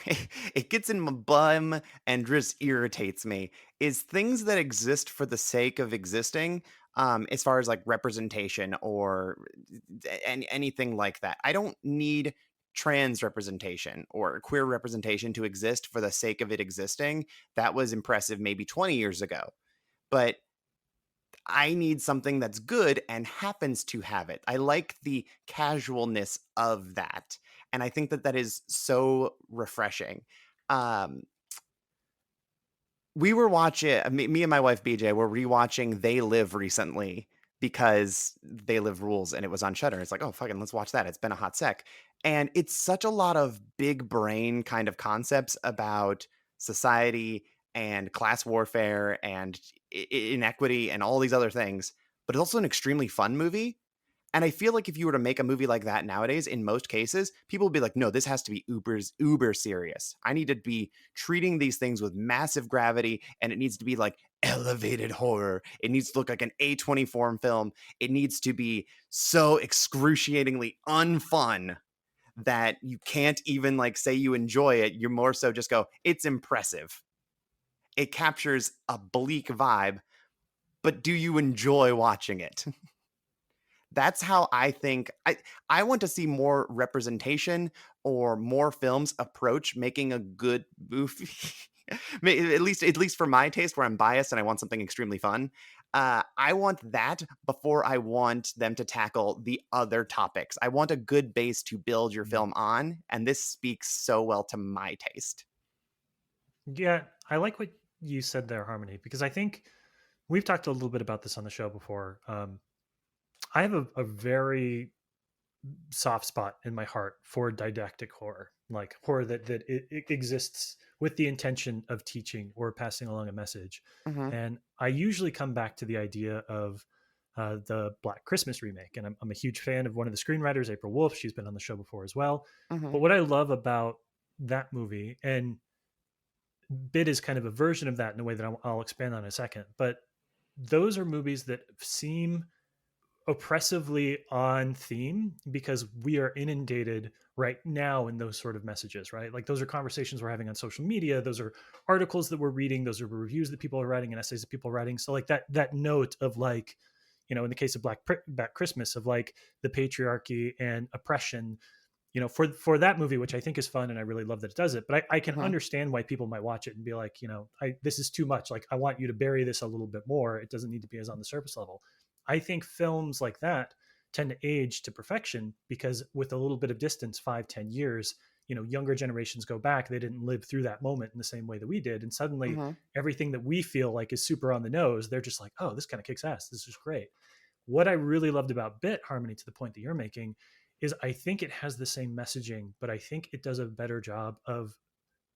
it gets in my bum and just irritates me is things that exist for the sake of existing. As far as like representation or anything like that, I don't need trans representation or queer representation to exist for the sake of it existing. That was impressive maybe 20 years ago, but I need something that's good and happens to have it. I like the casualness of that, and I think that that is so refreshing. Um, we were watching me and my wife BJ were rewatching They Live recently because They Live rules and it was on Shudder. It's like, oh fucking let's watch that. It's been a hot sec. And it's such a lot of big brain kind of concepts about society and class warfare and inequity and all these other things, but it's also an extremely fun movie. And I feel like if you were to make a movie like that nowadays, in most cases, people would be like, no, this has to be uber serious. I need to be treating these things with massive gravity, and it needs to be like elevated horror. It needs to look like an A24 film. It needs to be so excruciatingly unfun that you can't even like say you enjoy it. You're more so just go, it's impressive. It captures a bleak vibe, but do you enjoy watching it? That's how I think I want to see more representation or more films approach making a good movie. At least for my taste, where I'm biased and I want something extremely fun. I want that before I want them to tackle the other topics. I want a good base to build your Mm. film on, and this speaks so well to my taste. Yeah, I like what you said there, Harmony, because I think we've talked a little bit about this on the show before. I have a very soft spot in my heart for didactic horror, like horror that it exists with the intention of teaching or passing along a message. Mhm, And I usually come back to the idea of the Black Christmas remake, and I'm a huge fan of one of the screenwriters, April Wolf. She's been on the show before as well. mhm, But what I love about that movie, and Bit is kind of a version of that in a way that I'll expand on in a second, but those are movies that seem oppressively on theme because we are inundated right now in those sort of messages, right? Like those are conversations we're having on social media, those are articles that we're reading, those are reviews that people are writing and essays that people are writing. So like that note of like, in the case of Black Christmas, of like the patriarchy and oppression, for that movie, which I think is fun and I really love that it does it. But I can mhm, understand why people might watch it and be like, this is too much. Like I want you to bury this a little bit more. It doesn't need to be as on the surface level. I think films like that tend to age to perfection because with a little bit of distance, 5, 10 years, younger generations go back. They didn't live through that moment in the same way that we did. And suddenly mhm, everything that we feel like is super on the nose, they're just like, oh, this kind of kicks ass. This is great. What I really loved about Bit, Harmony, to the point that you're making, is I think it has the same messaging, but I think it does a better job of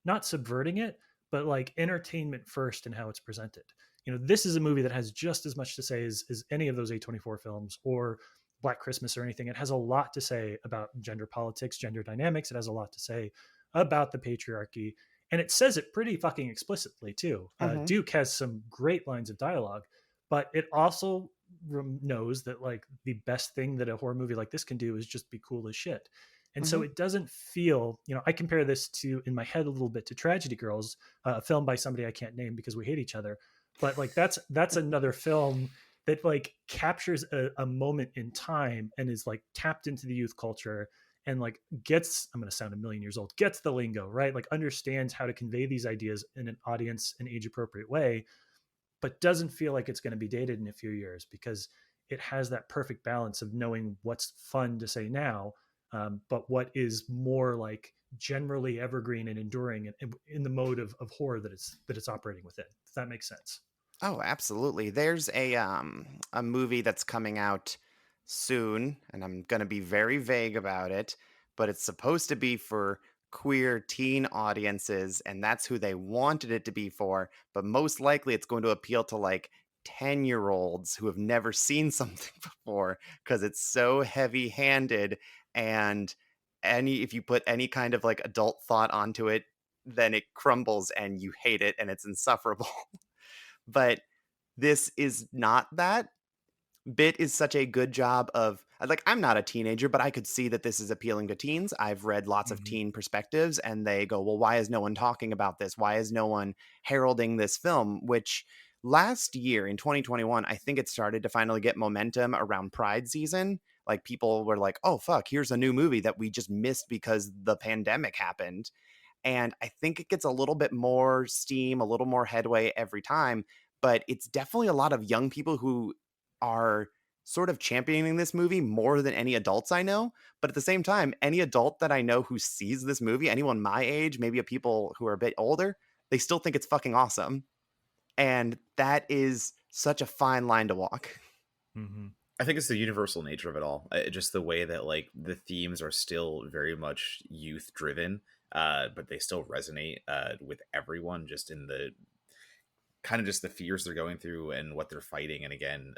not subverting it, but like entertainment first in how it's presented. This is a movie that has just as much to say as any of those A24 films or Black Christmas or anything. It has a lot to say about gender politics, gender dynamics. It has a lot to say about the patriarchy. And it says it pretty fucking explicitly, too. mhm, Duke has some great lines of dialogue, but it also knows that like the best thing that a horror movie like this can do is just be cool as shit. And so mhm, it doesn't feel, I compare this to, in my head, a little bit to Tragedy Girls, a film by somebody I can't name because we hate each other. But like that's another film that like captures a moment in time and is like tapped into the youth culture and like gets, I'm going to sound a million years old, gets the lingo, right? Like understands how to convey these ideas in an audience and age appropriate way, but doesn't feel like it's going to be dated in a few years because it has that perfect balance of knowing what's fun to say now, but what is more like generally evergreen and enduring in the mode of horror that it's operating within. Does that make sense? Oh, absolutely. There's a movie that's coming out soon, and I'm going to be very vague about it, but it's supposed to be for queer teen audiences, and that's who they wanted it to be for, but most likely it's going to appeal to like 10-year-olds who have never seen something before because it's so heavy-handed and if you put any kind of like adult thought onto it, then it crumbles and you hate it and it's insufferable. But this is not that. Bit is such a good job of like, I'm not a teenager, but I could see that this is appealing to teens. I've read lots of Mhm. teen perspectives, and they go, "Well, why is no one talking about this? Why is no one heralding this film?" Which last year in 2021, I think it started to finally get momentum around Pride season. Like people were like, "Oh fuck, here's a new movie that we just missed because the pandemic happened." And I think it gets a little bit more steam, a little more headway every time, but it's definitely a lot of young people who are sort of championing this movie more than any adults I know. But at the same time, any adult that I know who sees this movie, anyone my age, maybe a people who are a bit older, they still think it's fucking awesome. And that is such a fine line to walk. Mhm. I think it's the universal nature of it all. Just the way that like the themes are still very much youth driven, but they still resonate with everyone. Just in the kind of just the fears they're going through and what they're fighting, and again,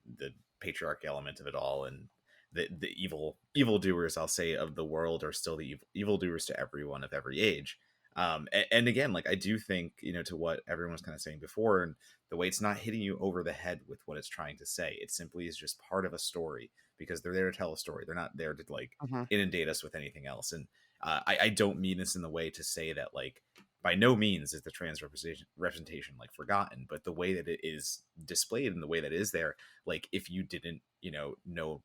the patriarch element of it all, and the evil doers, I'll say, of the world are still the evil doers to everyone of every age. And again, like I do think, to what everyone was kind of saying before, and the way it's not hitting you over the head with what it's trying to say. It simply is just part of a story because they're there to tell a story. They're not there to like Mhm, inundate us with anything else. And I don't mean this in the way to say that like by no means is the trans representation like forgotten, but the way that it is displayed and the way that is there, like if you didn't, know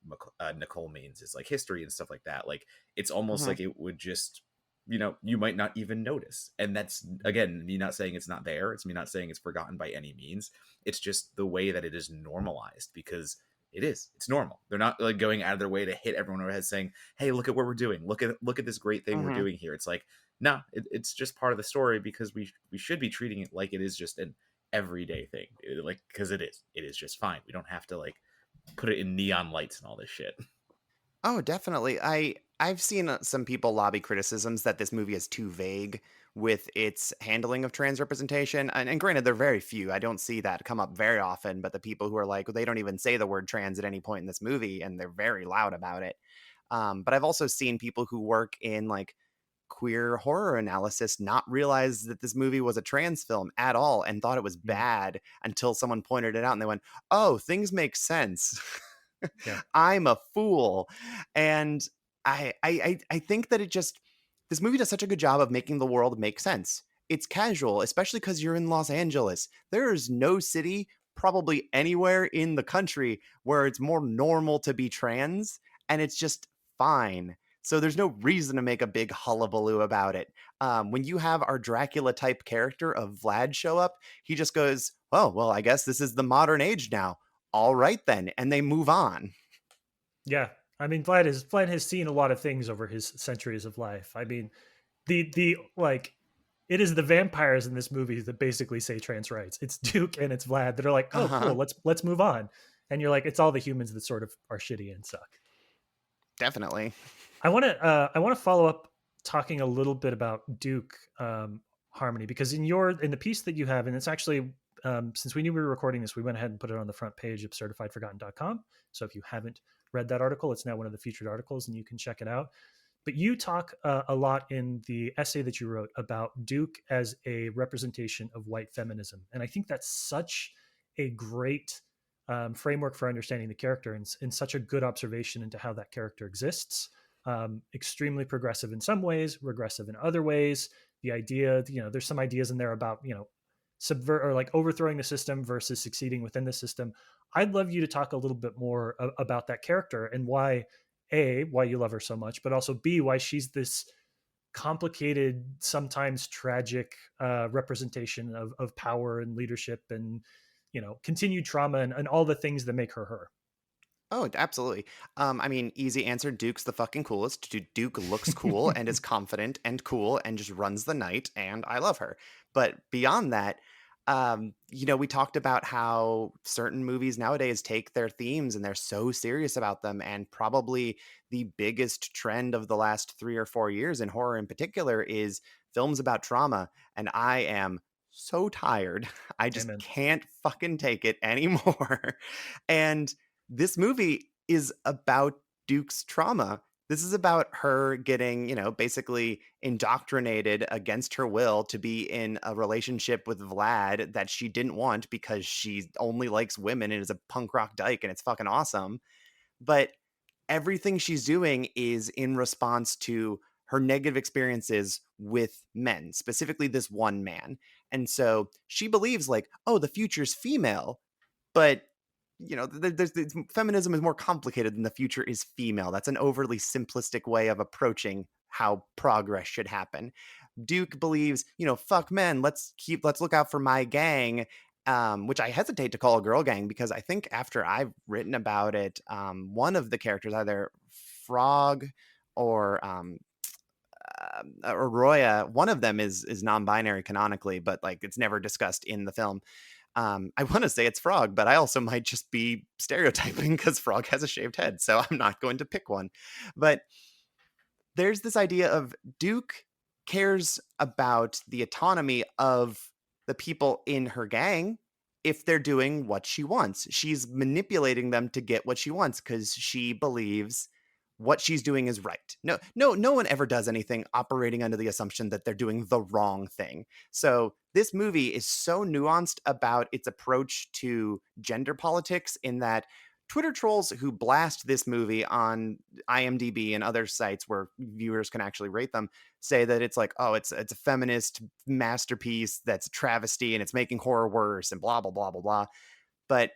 Nicole Means is like history and stuff like that, like it's almost mhm, like it would just, you might not even notice. And that's again me not saying it's not there. It's me not saying it's forgotten by any means. It's just the way that it is normalized because it's normal. They're not like going out of their way to hit everyone over the head saying, hey, look at what we're doing, look at this great thing we're mhm. doing here. It's like, no, it's just part of the story because we should be treating it like it is just an everyday thing. Like because it is just fine. We don't have to like put it in neon lights and all this shit. Oh, definitely. I've seen some people lobby criticisms that this movie is too vague with its handling of trans representation. And granted, they're very few. I don't see that come up very often. But the people who are like, they don't even say the word trans at any point in this movie, and they're very loud about it. But I've also seen people who work in like queer horror analysis not realize that this movie was a trans film at all and thought it was Mm. bad until someone pointed it out and they went, "Oh, things make sense." Yeah. I'm a fool. And I think that this movie does such a good job of making the world make sense. It's casual, especially because you're in Los Angeles. There is no city, probably anywhere in the country, where it's more normal to be trans, and it's just fine. So there's no reason to make a big hullabaloo about it. When you have our Dracula type character of Vlad show up, he just goes, "Oh, well, I guess this is the modern age now. All right then," and they move on. Yeah. I mean, Vlad has seen a lot of things over his centuries of life. I mean, the like it is the vampires in this movie that basically say trans rights. It's Duke and it's Vlad that are like, "Oh, cool, Uh-huh. let's move on." And you're like, it's all the humans that sort of are shitty and suck. Definitely. I want to follow up talking a little bit about Duke Harmony because in the piece that you have, and it's actually since we knew we were recording this, we went ahead and put it on the front page of certifiedforgotten.com. So if you haven't read that article, it's now one of the featured articles, and you can check it out. But you talk a lot in the essay that you wrote about Duke as a representation of white feminism, and I think that's such a great framework for understanding the character, and such a good observation into how that character exists. Extremely progressive in some ways, regressive in other ways. The idea, there's some ideas in there about, subvert or like overthrowing the system versus succeeding within the system. I'd love you to talk a little bit more about that character and why you love her so much, but also B, why she's this complicated, sometimes tragic representation of power and leadership and, continued trauma and all the things that make her her. Oh, absolutely. I mean, easy answer. Duke's the fucking coolest. Duke looks cool and is confident and cool and just runs the night, and I love her. But beyond that, we talked about how certain movies nowadays take their themes and they're so serious about them. And probably the biggest trend of the last 3 or 4 years in horror in particular is films about trauma. And I am so tired. I just Amen. can't fucking take it anymore. And this movie is about Duke's trauma. This is about her getting, basically indoctrinated against her will to be in a relationship with Vlad that she didn't want because she only likes women and is a punk rock dyke and it's fucking awesome. But everything she's doing is in response to her negative experiences with men, specifically this one man. And so she believes, like, oh, the future's female, but feminism is more complicated than the future is female. That's an overly simplistic way of approaching how progress should happen. Duke believes, fuck men, let's look out for my gang, which I hesitate to call a girl gang because I think after I've written about it, one of the characters, either Frog or Roya, one of them is non-binary canonically, but like it's never discussed in the film. I want to say it's Frog, but I also might just be stereotyping because Frog has a shaved head, so I'm not going to pick one. But there's this idea of Duke cares about the autonomy of the people in her gang if they're doing what she wants. She's manipulating them to get what she wants because she believes what she's doing is right. No one ever does anything operating under the assumption that they're doing the wrong thing. So this movie is so nuanced about its approach to gender politics in that Twitter trolls who blast this movie on IMDb and other sites where viewers can actually rate them say that it's like, oh, it's a feminist masterpiece that's a travesty and it's making horror worse and blah blah blah blah blah. But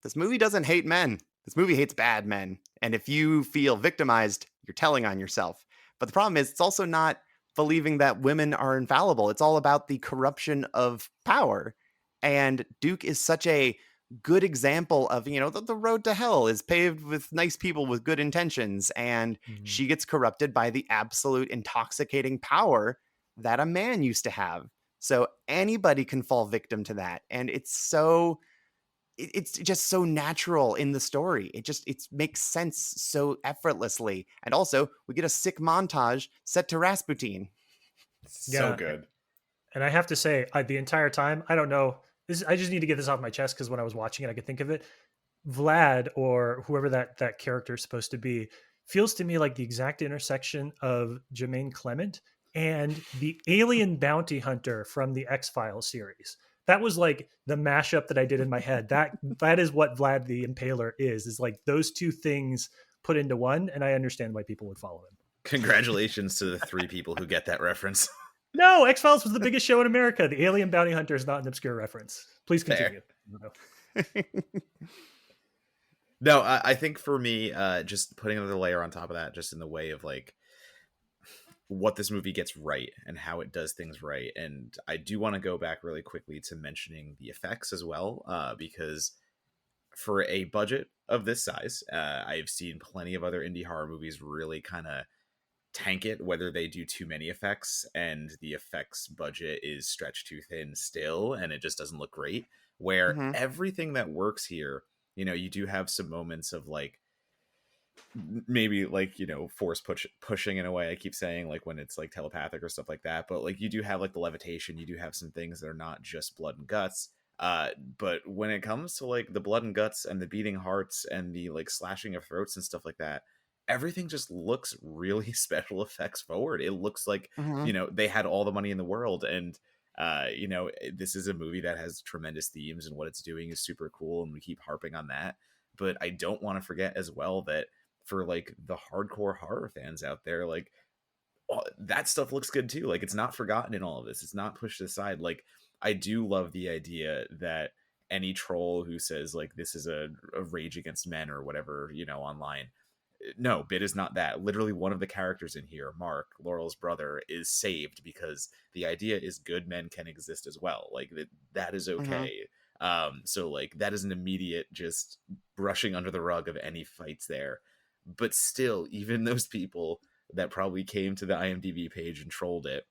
this movie doesn't hate men. This movie hates bad men. And if you feel victimized, you're telling on yourself. But the problem is, it's also not believing that women are infallible. It's all about the corruption of power. And Duke is such a good example of, the road to hell is paved with nice people with good intentions. And Mhm. she gets corrupted by the absolute intoxicating power that a man used to have. So anybody can fall victim to that. And it's just so natural in the story. It makes sense so effortlessly. And also, we get a sick montage set to Rasputin. So Yeah, good. and I have to say, the entire time, I don't know. I just need to get this off my chest because when I was watching it, I could think of it. Vlad or whoever that character is supposed to be feels to me like the exact intersection of Jermaine Clement and the alien bounty hunter from the X-Files series. That was like the mashup that I did in my head. That is what Vlad the Impaler is like those two things put into one, and I understand why people would follow him. Congratulations to the three people who get that reference. No, X Files was the biggest show in America. The alien bounty hunter is not an obscure reference. Please Fair. continue. No, I think for me, just putting another layer on top of that, just in the way of like what this movie gets right and how it does things right. And I do want to go back really quickly to mentioning the effects as well, because for a budget of this size, I've seen plenty of other indie horror movies really kind of tank it, whether they do too many effects and the effects budget is stretched too thin still and it just doesn't look great. Where Mm-hmm. everything that works here, you do have some moments of like maybe like pushing in a way. I keep saying like when it's like telepathic or stuff like that, but like you do have like the levitation, you do have some things that are not just blood and guts. But when it comes to like the blood and guts and the beating hearts and the like slashing of throats and stuff like that, everything just looks really special effects forward. It looks like Mm-hmm. they had all the money in the world. And this is a movie that has tremendous themes and what it's doing is super cool, and we keep harping on that. But I don't want to forget as well that for like the hardcore horror fans out there, like that stuff looks good too. Like it's not forgotten in all of this. It's not pushed aside. Like I do love the idea that any troll who says like this is a rage against men or whatever, online. No, Bit is not that. Literally one of the characters in here, Mark, Laurel's brother, is saved because the idea is good men can exist as well. Like that is Mm-hmm. okay. So like that is an immediate just brushing under the rug of any fights there. But still, even those people that probably came to the IMDb page and trolled it,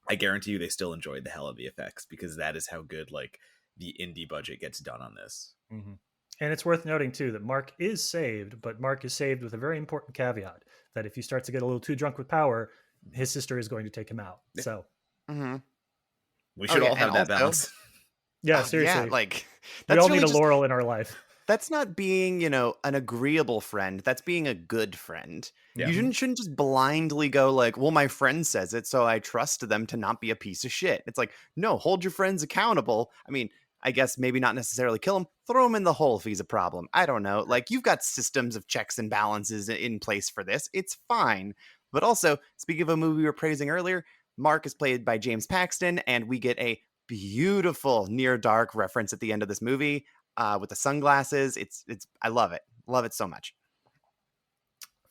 I guarantee you they still enjoyed the hell of the effects because that is how good like the indie budget gets done on this. Mhm. And it's worth noting too that Mark is saved, but Mark is saved with a very important caveat that if he starts to get a little too drunk with power, his sister is going to take him out. Yeah, So, Mm-hmm. we Oh should yeah, all and have that also, balance. yeah, yeah, seriously, like we that's all really need a just Laurel in our life. That's not being, an agreeable friend. That's being a good friend. Yeah. You Mhm. shouldn't just blindly go like, "Well, my friend says it, so I trust them to not be a piece of shit." It's like, no, hold your friends accountable. I mean, I guess maybe not necessarily kill him. Throw him in the hole if he's a problem. I don't know. Like you've got systems of checks and balances in place for this. It's fine. But also, speaking of a movie we were praising earlier, Mark is played by James Paxton, and we get a beautiful near dark reference at the end of this movie with the sunglasses. It's I love it so much.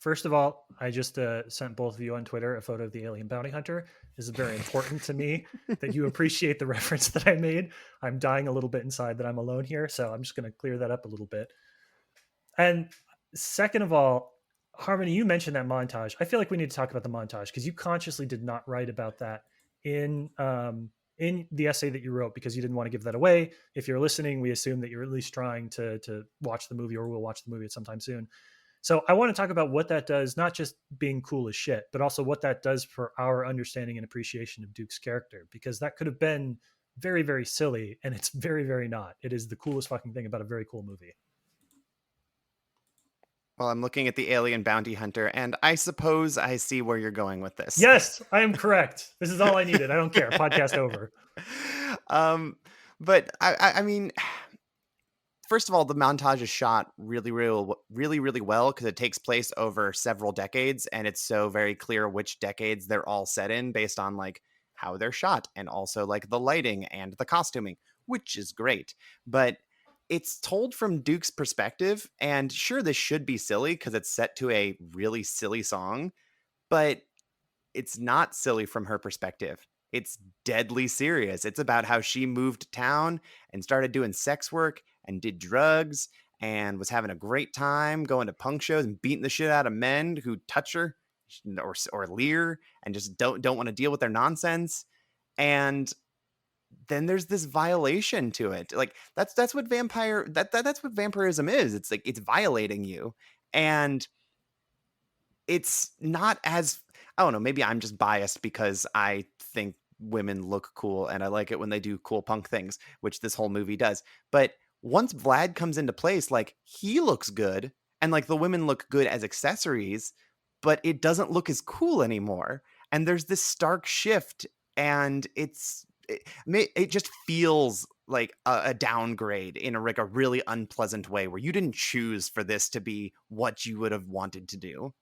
First of all, I just sent both of you on Twitter a photo of the alien bounty hunter. This is very important to me that you appreciate the reference that I made. I'm dying a little bit inside that I'm alone here, so I'm just going to clear that up a little bit. And second of all, Harmony, you mentioned that montage. I feel like we need to talk about the montage because you consciously did not write about that in the essay that you wrote because you didn't want to give that away. If you're listening, we assume that you're at least trying to watch the movie or will watch the movie at some time soon. So I want to talk about what that does, not just being cool as shit, but also what that does for our understanding and appreciation of Duke's character, because that could have been very, very silly, and it's very, very not. It is the coolest fucking thing about a very cool movie. Well, I'm looking at the alien bounty hunter, and I suppose I see where you're going with this. Yes, I am correct. This is all I needed. I don't care. Podcast over. um, but I mean, first of all, the montage is shot really well because it takes place over several decades, and it's so very clear which decades they're all set in based on like how they're shot, and also like the lighting and the costuming, which is great. But it's told from Duke's perspective, and sure, this should be silly because it's set to a really silly song, but it's not silly from her perspective. It's deadly serious. It's about how she moved to town and started doing sex work and did drugs and was having a great time going to punk shows and beating the shit out of men who touch her or leer and just don't want to deal with their nonsense. And then there's this violation to it. Like that's what that's what vampirism is. It's like it's violating you. And it's not as I don't know, maybe I'm just biased because I think women look cool and I like it when they do cool punk things, which this whole movie does. But once Vlad comes into place, like he looks good and like the women look good as accessories, but it doesn't look as cool anymore. And there's this stark shift and it just feels like a downgrade in like a really unpleasant way where you didn't choose for this to be what you would have wanted to do.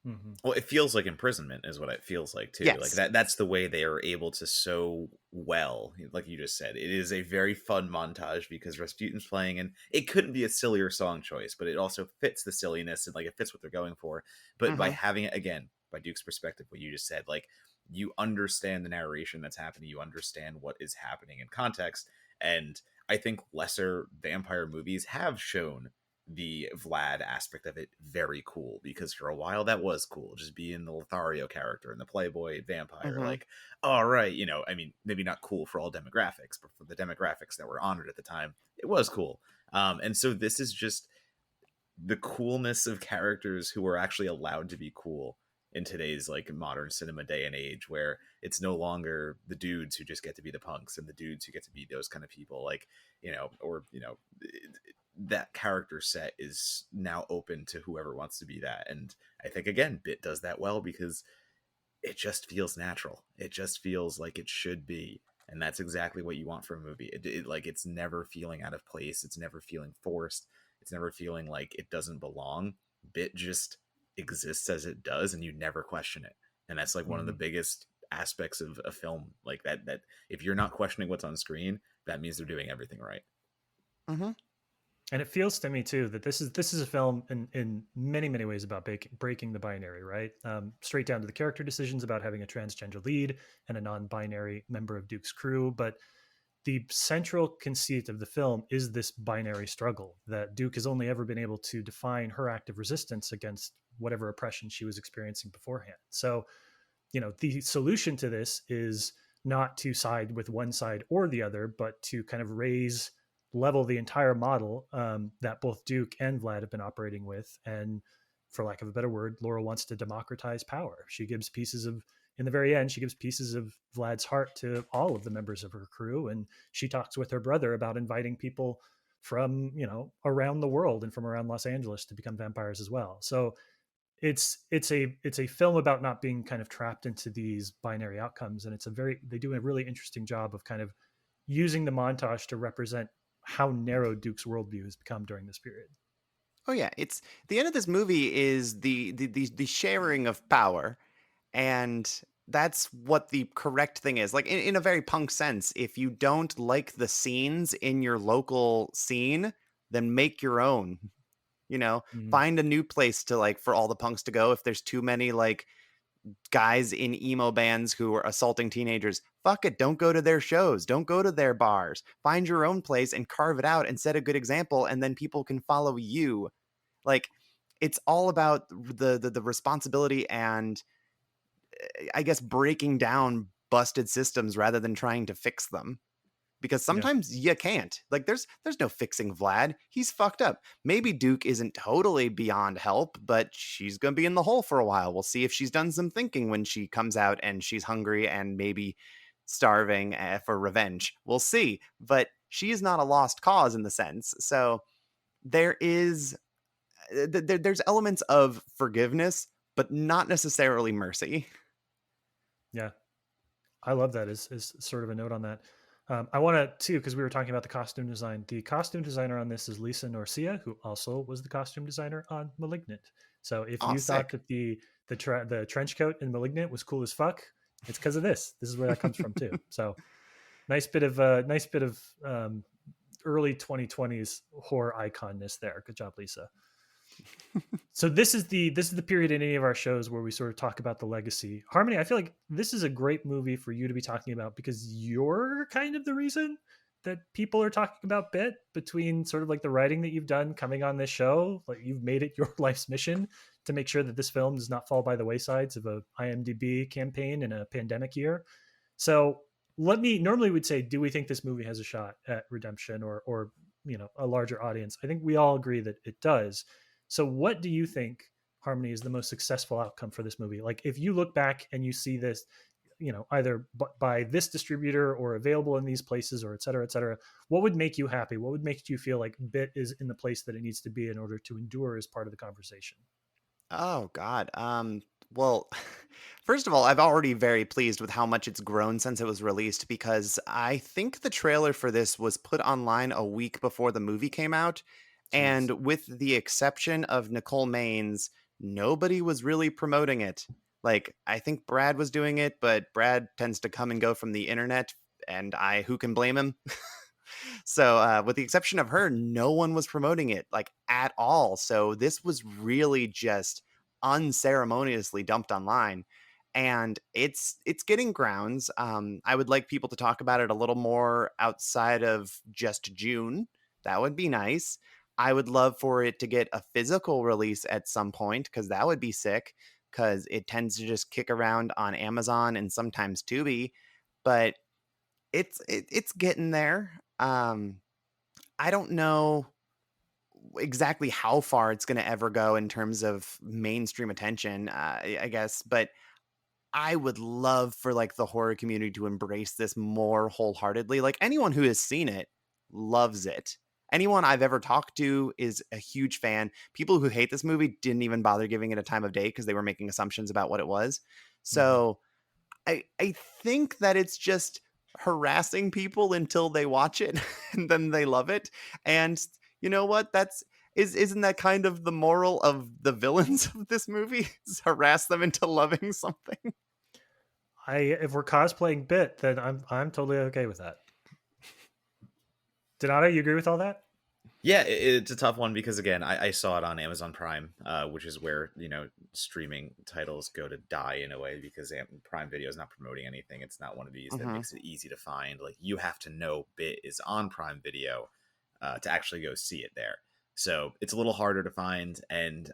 Mm-hmm. Well, it feels like imprisonment is what it feels like too. Like Yes. that's the way they are able to so well, like you just said. It is a very fun montage because Rasputin's playing and it couldn't be a sillier song choice, but it also fits the silliness and like it fits what they're going for. But by Mhm. having it again, by Duke's perspective, what you just said, like you understand the narration that's happening, you understand what is happening in context. And I think lesser vampire movies have shown the Vlad aspect of it very cool because for a while that was cool, just being the Lothario character and the Playboy vampire. Mhm. Like, all right, I mean, maybe not cool for all demographics, but for the demographics that were honored at the time, it was cool. And so this is just the coolness of characters who are actually allowed to be cool in today's like modern cinema day and age where it's no longer the dudes who just get to be the punks and the dudes who get to be those kind of people like that character set is now open to whoever wants to be that. And I think again Bit does that well because it just feels natural, it just feels like it should be. And that's exactly what you want from a movie. Like it's never feeling out of place, it's never feeling forced, it's never feeling like it doesn't belong. Bit just exists as it does and you never question it. And that's like one of the Mm-hmm. biggest aspects of a film like that if you're not questioning what's on screen, that means they're doing everything right. Mhm. And it feels to me too that this is a film in many many ways about breaking the binary, right? Straight down to the character decisions about having a transgender lead and a non-binary member of Duke's crew, but the central conceit of the film is this binary struggle that Duke has only ever been able to define her active resistance against whatever oppression she was experiencing beforehand. So, the solution to this is not to side with one side or the other, but to kind of level the entire model that both Duke and Vlad have been operating with. And for lack of a better word, Laura wants to democratize power. She gives pieces of, in the very end, she gives pieces of Vlad's heart to all of the members of her crew. And she talks with her brother about inviting people from, around the world and from around Los Angeles to become vampires as well. So it's a film about not being kind of trapped into these binary outcomes, and they do a really interesting job of kind of using the montage to represent how narrow Duke's worldview has become during this period. Oh yeah, it's the end of this movie is the sharing of power, and that's what the correct thing is. Like in a very punk sense, if you don't like the scenes in your local scene, then make your own. You know, Mhm. find a new place to like for all the punks to go. If there's too many like guys in emo bands who are assaulting teenagers, fuck it, don't go to their shows, don't go to their bars. Find your own place and carve it out and set a good example, and then people can follow you. Like it's all about the responsibility and I guess breaking down busted systems rather than trying to fix them. Because Yeah. sometimes you can't. Like there's no fixing Vlad. He's fucked up. Maybe Duke isn't totally beyond help, but she's going to be in the hole for a while. We'll see if she's done some thinking when she comes out and she's hungry and maybe starving for revenge. We'll see. But she is not a lost cause in the sense. So there is there's elements of forgiveness, but not necessarily mercy. Yeah. I love that as sort of a note on that. I want to too, because we were talking about the costume design. The costume designer on this is Lisa Norcia, who also was the costume designer on *Malignant*. So if Oh, you thought sick. that the trench coat in *Malignant* was cool as fuck, it's because of this. This is where that comes from too. So nice bit of early 2020s horror iconness there. Good job, Lisa. So this is the period in any of our shows where we sort of talk about the legacy. Harmony, I feel like this is a great movie for you to be talking about because you're kind of the reason that people are talking about Bit, between sort of like the writing that you've done coming on this show. Like, you've made it your life's mission to make sure that this film does not fall by the waysides of a IMDb campaign in a pandemic year. So normally we'd say, do we think this movie has a shot at redemption, or a larger audience? I think we all agree that it does. So what do you think, Harmony, is the most successful outcome for this movie? Like, if you look back and you see this, either by this distributor or available in these places, or et cetera, what would make you happy? What would make you feel like Bit is in the place that it needs to be in order to endure as part of the conversation? Oh God. Well, first of all, I'm already very pleased with how much it's grown since it was released because I think the trailer for this was put online a week before the movie came out, Jeez. and with the exception of Nicole Maines, nobody was really promoting it. Like, I think Brad was doing it, but Brad tends to come and go from the internet, and who can blame him? So, with the exception of her, no one was promoting it like at all. So this was really just unceremoniously dumped online, and it's getting grounds. I would like people to talk about it a little more outside of just June. That would be nice. I would love for it to get a physical release at some point because that would be sick. Because it tends to just kick around on Amazon and sometimes Tubi, but it's getting there. I don't know exactly how far it's going to ever go in terms of mainstream attention, I guess, but I would love for like the horror community to embrace this more wholeheartedly. Like anyone who has seen it loves it. Anyone I've ever talked to is a huge fan. People who hate this movie didn't even bother giving it a time of day because they were making assumptions about what it was. Mhm. So I think that it's just harassing people until they watch it and then they love it. And you know what? Isn't that kind of the moral of the villains of this movie? Is harass them into loving something. If we're cosplaying Bit, then I'm totally okay with that. Donato, you agree with all that? Yeah, it's a tough one because again, I saw it on Amazon Prime, which is where streaming titles go to die in a way because Prime Video is not promoting anything. It's not one of these that Hmm. makes it easy to find. Like you have to know Bit is on Prime Video to actually go see it there. So it's a little harder to find. And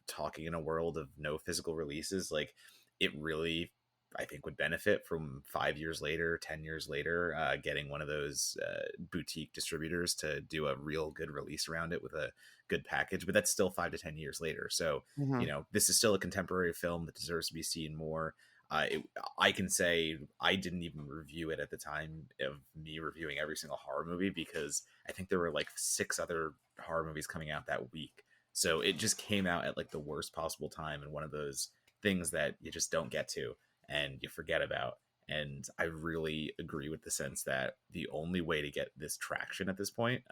talking in a world of no physical releases, like it really, I think, would benefit from 5 years later, 10 years later, getting one of those boutique distributors to do a real good release around it with a good package. But that's still 5 to 10 years later. So, Hmm. this is still a contemporary film that deserves to be seen more. I can say I didn't even review it at the time of me reviewing every single horror movie, because I think there were like 6 other horror movies coming out that week. So it just came out at like the worst possible time, and one of those things that you just don't get to and you forget about. And I really agree with the sense that the only way to get this traction at this point,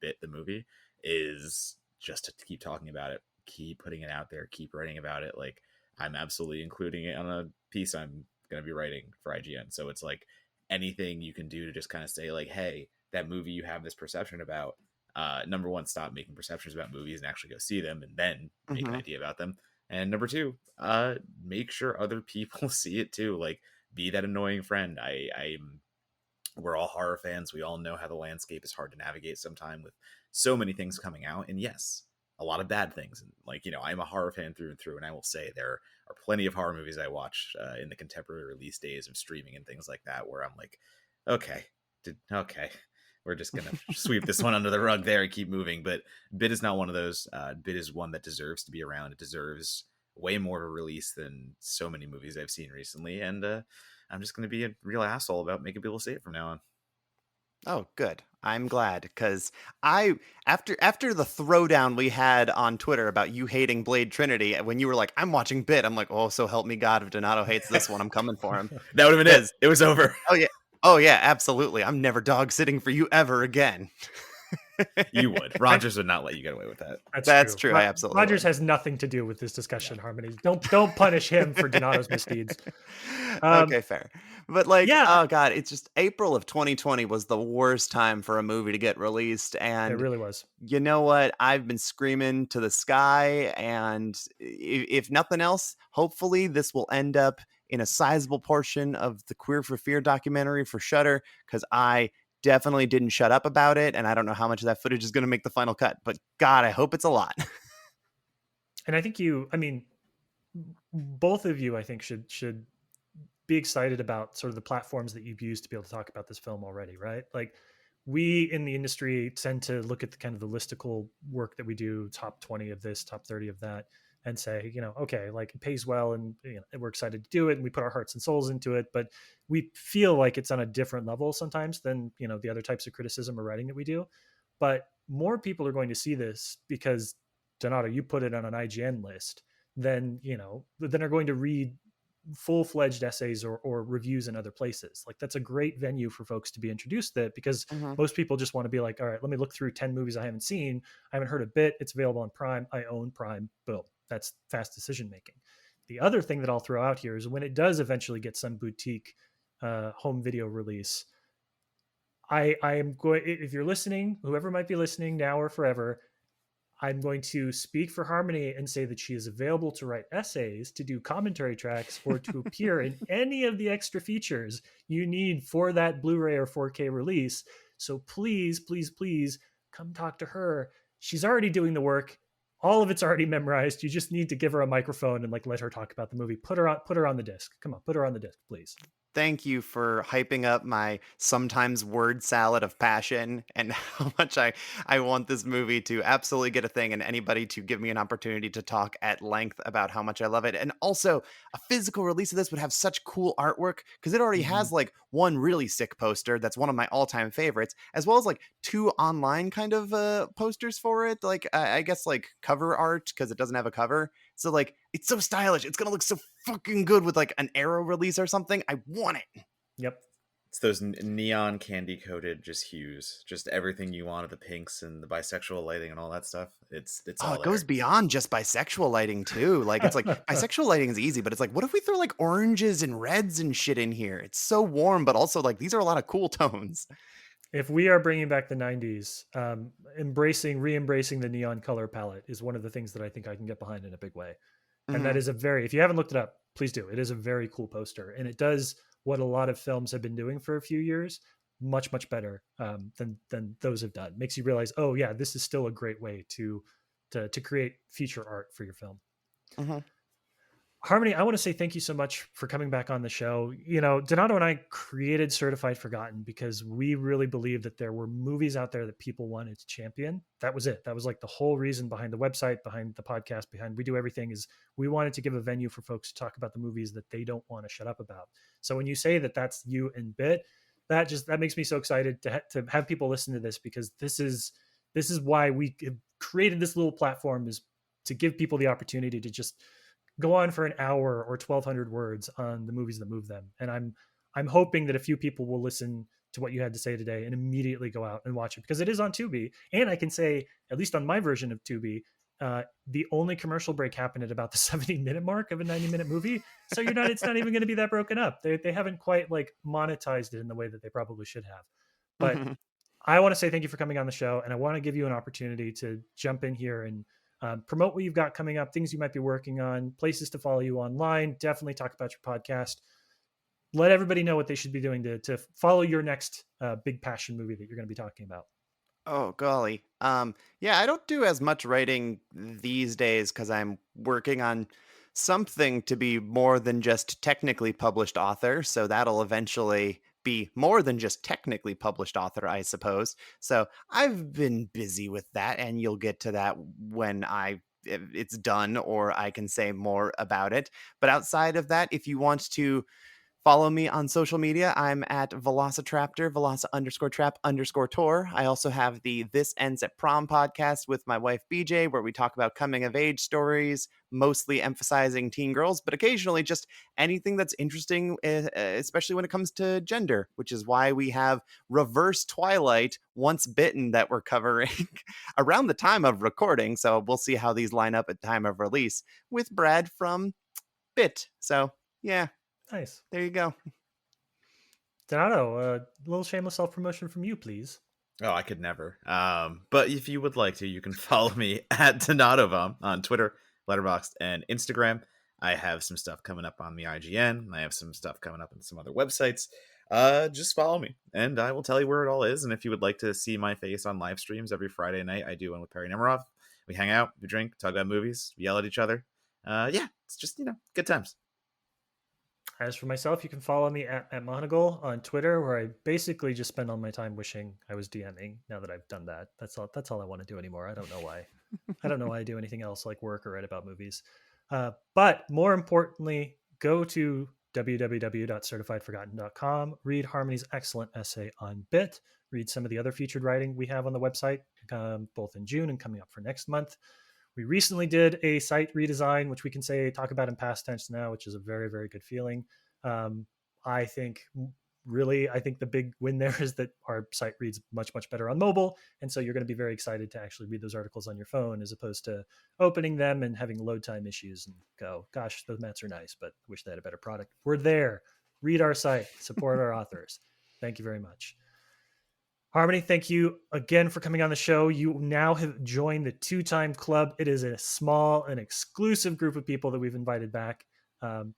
Bit the movie, is just to keep talking about it, keep putting it out there, keep writing about it. Like, I'm absolutely including it on a piece I'm going to be writing for IGN. So it's like anything you can do to just kind of say like, hey, that movie you have this perception about, number one, stop making perceptions about movies and actually go see them and then make an Hmm. idea about them. And number two, make sure other people see it too. Like, be that annoying friend. I'm we're all horror fans. We all know how the landscape is hard to navigate sometime with so many things coming out. And yes, a lot of bad things. And like, I'm a horror fan through and through. And I will say there are plenty of horror movies I watch in the contemporary release days of streaming and things like that, where I'm like, okay, okay, we're just going to sweep this one under the rug there and keep moving. But Bit is not one of those. Bit is one that deserves to be around. It deserves way more to release than so many movies I've seen recently. And I'm just going to be a real asshole about making people see it from now on. Oh, good. I'm glad because I after the throwdown we had on Twitter about you hating Blade Trinity, when you were like, "I'm watching Bit," I'm like, "Oh, so help me God, if Donato hates this one, I'm coming for him." That would have been it. Because It was over. oh yeah, oh yeah, absolutely. I'm never dog sitting for you ever again. You would. I, Rogers would not let you get away with that. that's That's true. true. I absolutely Rogers would. has nothing to do with this discussion, Yeah. Harmony. Don't punish him for Donato's misdeeds. Okay, fair. But like, Yeah, oh god, it's just April of 2020 was the worst time for a movie to get released, it and really was. you know what? I've been screaming to the sky, and if nothing else, hopefully this will end up in a sizable portion of the Queer for Fear documentary for Shudder, because I definitely didn't shut up about it, and I don't know how much of that footage is going to make the final cut, but God, I hope it's a lot. And I think I mean, both of you, I think should be excited about sort of the platforms that you've used to be able to talk about this film already, right? Like, we in the industry tend to look at the kind of the listicle work that we do, top 20 of this, top 30 of that, and say, okay, like it pays well, and we're excited to do it, and we put our hearts and souls into it, but we feel like it's on a different level sometimes than the other types of criticism or writing that we do. But more people are going to see this because, Donato, you put it on an IGN list, then are going to read full-fledged essays or reviews in other places. Like, that's a great venue for folks to be introduced to it, because Mhm. most people just want to be like, all right, let me look through 10 movies I haven't seen. I haven't heard a bit. It's available on Prime. I own Prime. Boom. That's fast decision making. The other thing that I'll throw out here is when it does eventually get some boutique home video release, I am going, if you're listening, whoever might be listening now or forever, I'm going to speak for Harmony and say that she is available to write essays, to do commentary tracks, or to appear in any of the extra features you need for that Blu-ray or 4K release. So please, please, please come talk to her. She's already doing the work. All of it's already memorized. You just need to give her a microphone and like let her talk about the movie. Put her on the disc. Come on, put her on the disc, please. Thank you for hyping up my sometimes word salad of passion and how much I want this movie to absolutely get a thing, and anybody to give me an opportunity to talk at length about how much I love it. And also, a physical release of this would have such cool artwork because it already Mhm. has like one really sick poster that's one of my all-time favorites, as well as like two online kind of posters for it. Like I guess like cover art because it doesn't have a cover. So like it's so stylish. It's gonna look so fucking good with like an Arrow release or something. I want it. Yep. It's those neon candy coated just hues, just everything you want of the pinks and the bisexual lighting and all that stuff. It's Oh, all it goes there. beyond just bisexual lighting too. Like it's like bisexual lighting is easy, but it's like, what if we throw like oranges and reds and shit in here? It's so warm, but also like these are a lot of cool tones. If we are bringing back the 90s, re-embracing the neon color palette is one of the things that I think I can get behind in a big way. And that Hmm. is if you haven't looked it up, please do. It is a very cool poster, and it does what a lot of films have been doing for a few years much better than those have done. Makes you realize, oh yeah, this is still a great way to create feature art for your film. Hmm. Harmony, I want to say thank you so much for coming back on the show. Donato and I created Certified Forgotten because we really believe that there were movies out there that people wanted to champion. That was it. That was like the whole reason behind the website, behind the podcast, behind We Do Everything, is we wanted to give a venue for folks to talk about the movies that they don't want to shut up about. So when you say that that's you and Bit, that makes me so excited to have people listen to this, because this is why we created this little platform, is to give people the opportunity to just go on for an hour or 1,200 words on the movies that move them. And I'm hoping that a few people will listen to what you had to say today and immediately go out and watch it, because it is on Tubi. And I can say, at least on my version of Tubi, the only commercial break happened at about the 70-minute mark of a 90-minute movie. So it's not even going to be that broken up. They haven't quite like monetized it in the way that they probably should have. But I want to say thank you for coming on the show, and I want to give you an opportunity to jump in here and promote what you've got coming up, things you might be working on, places to follow you online. Definitely talk about your podcast. Let everybody know what they should be doing to follow your next big passion movie that you're going to be talking about. Oh, golly. Yeah, I don't do as much writing these days because I'm working on something to be more than just technically published author. So that'll eventually be more than just technically published author, I suppose. So I've been busy with that, and you'll get to that when if it's done, or I can say more about it. But outside of that, if you want to follow me on social media, I'm at Velocitraptor, Veloci_trap_tour. I also have the This Ends at Prom podcast with my wife BJ, where we talk about coming of age stories, mostly emphasizing teen girls, but occasionally just anything that's interesting, especially when it comes to gender, which is why we have Reverse Twilight, Once Bitten, that we're covering around the time of recording. So we'll see how these line up at time of release with Brad from Bit. So yeah. Nice. There you go. Donato, a little shameless self-promotion from you, please. Oh, I could never. But if you would like to, you can follow me at Donatovom on Twitter, Letterboxd, and Instagram. I have some stuff coming up on the IGN. I have some stuff coming up on some other websites. Just follow me, and I will tell you where it all is. And if you would like to see my face on live streams every Friday night, I do one with Perry Nemiroff. We hang out, we drink, talk about movies, we yell at each other. Yeah, it's just, good times. As for myself, you can follow me at Monagle on Twitter, where I basically just spend all my time wishing I was DMing. Now that I've done that, that's all I want to do anymore. I don't know why. I don't know why I do anything else like work or write about movies. But more importantly, go to www.certifiedforgotten.com. Read Harmony's excellent essay on Bit. Read some of the other featured writing we have on the website, both in June and coming up for next month. We recently did a site redesign, which we can talk about in past tense now, which is a very, very good feeling. I think the big win there is that our site reads much, much better on mobile. And so you're going to be very excited to actually read those articles on your phone, as opposed to opening them and having load time issues and go, gosh, those mats are nice, but wish they had a better product. We're there. Read our site, support our authors. Thank you very much. Harmony, thank you again for coming on the show. You now have joined the Two-Time Club. It is a small and exclusive group of people that we've invited back,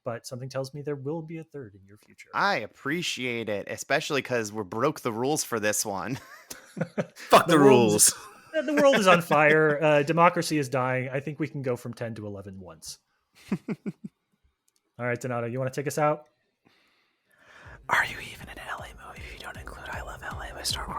but something tells me there will be a third in your future. I appreciate it, especially because we broke the rules for this one. Fuck the rules. The world is on fire. Democracy is dying. I think we can go from 10 to 11 once. All right, Donato, you want to take us out? Are you even an LA movie if you don't include I Love LA by Star Wars?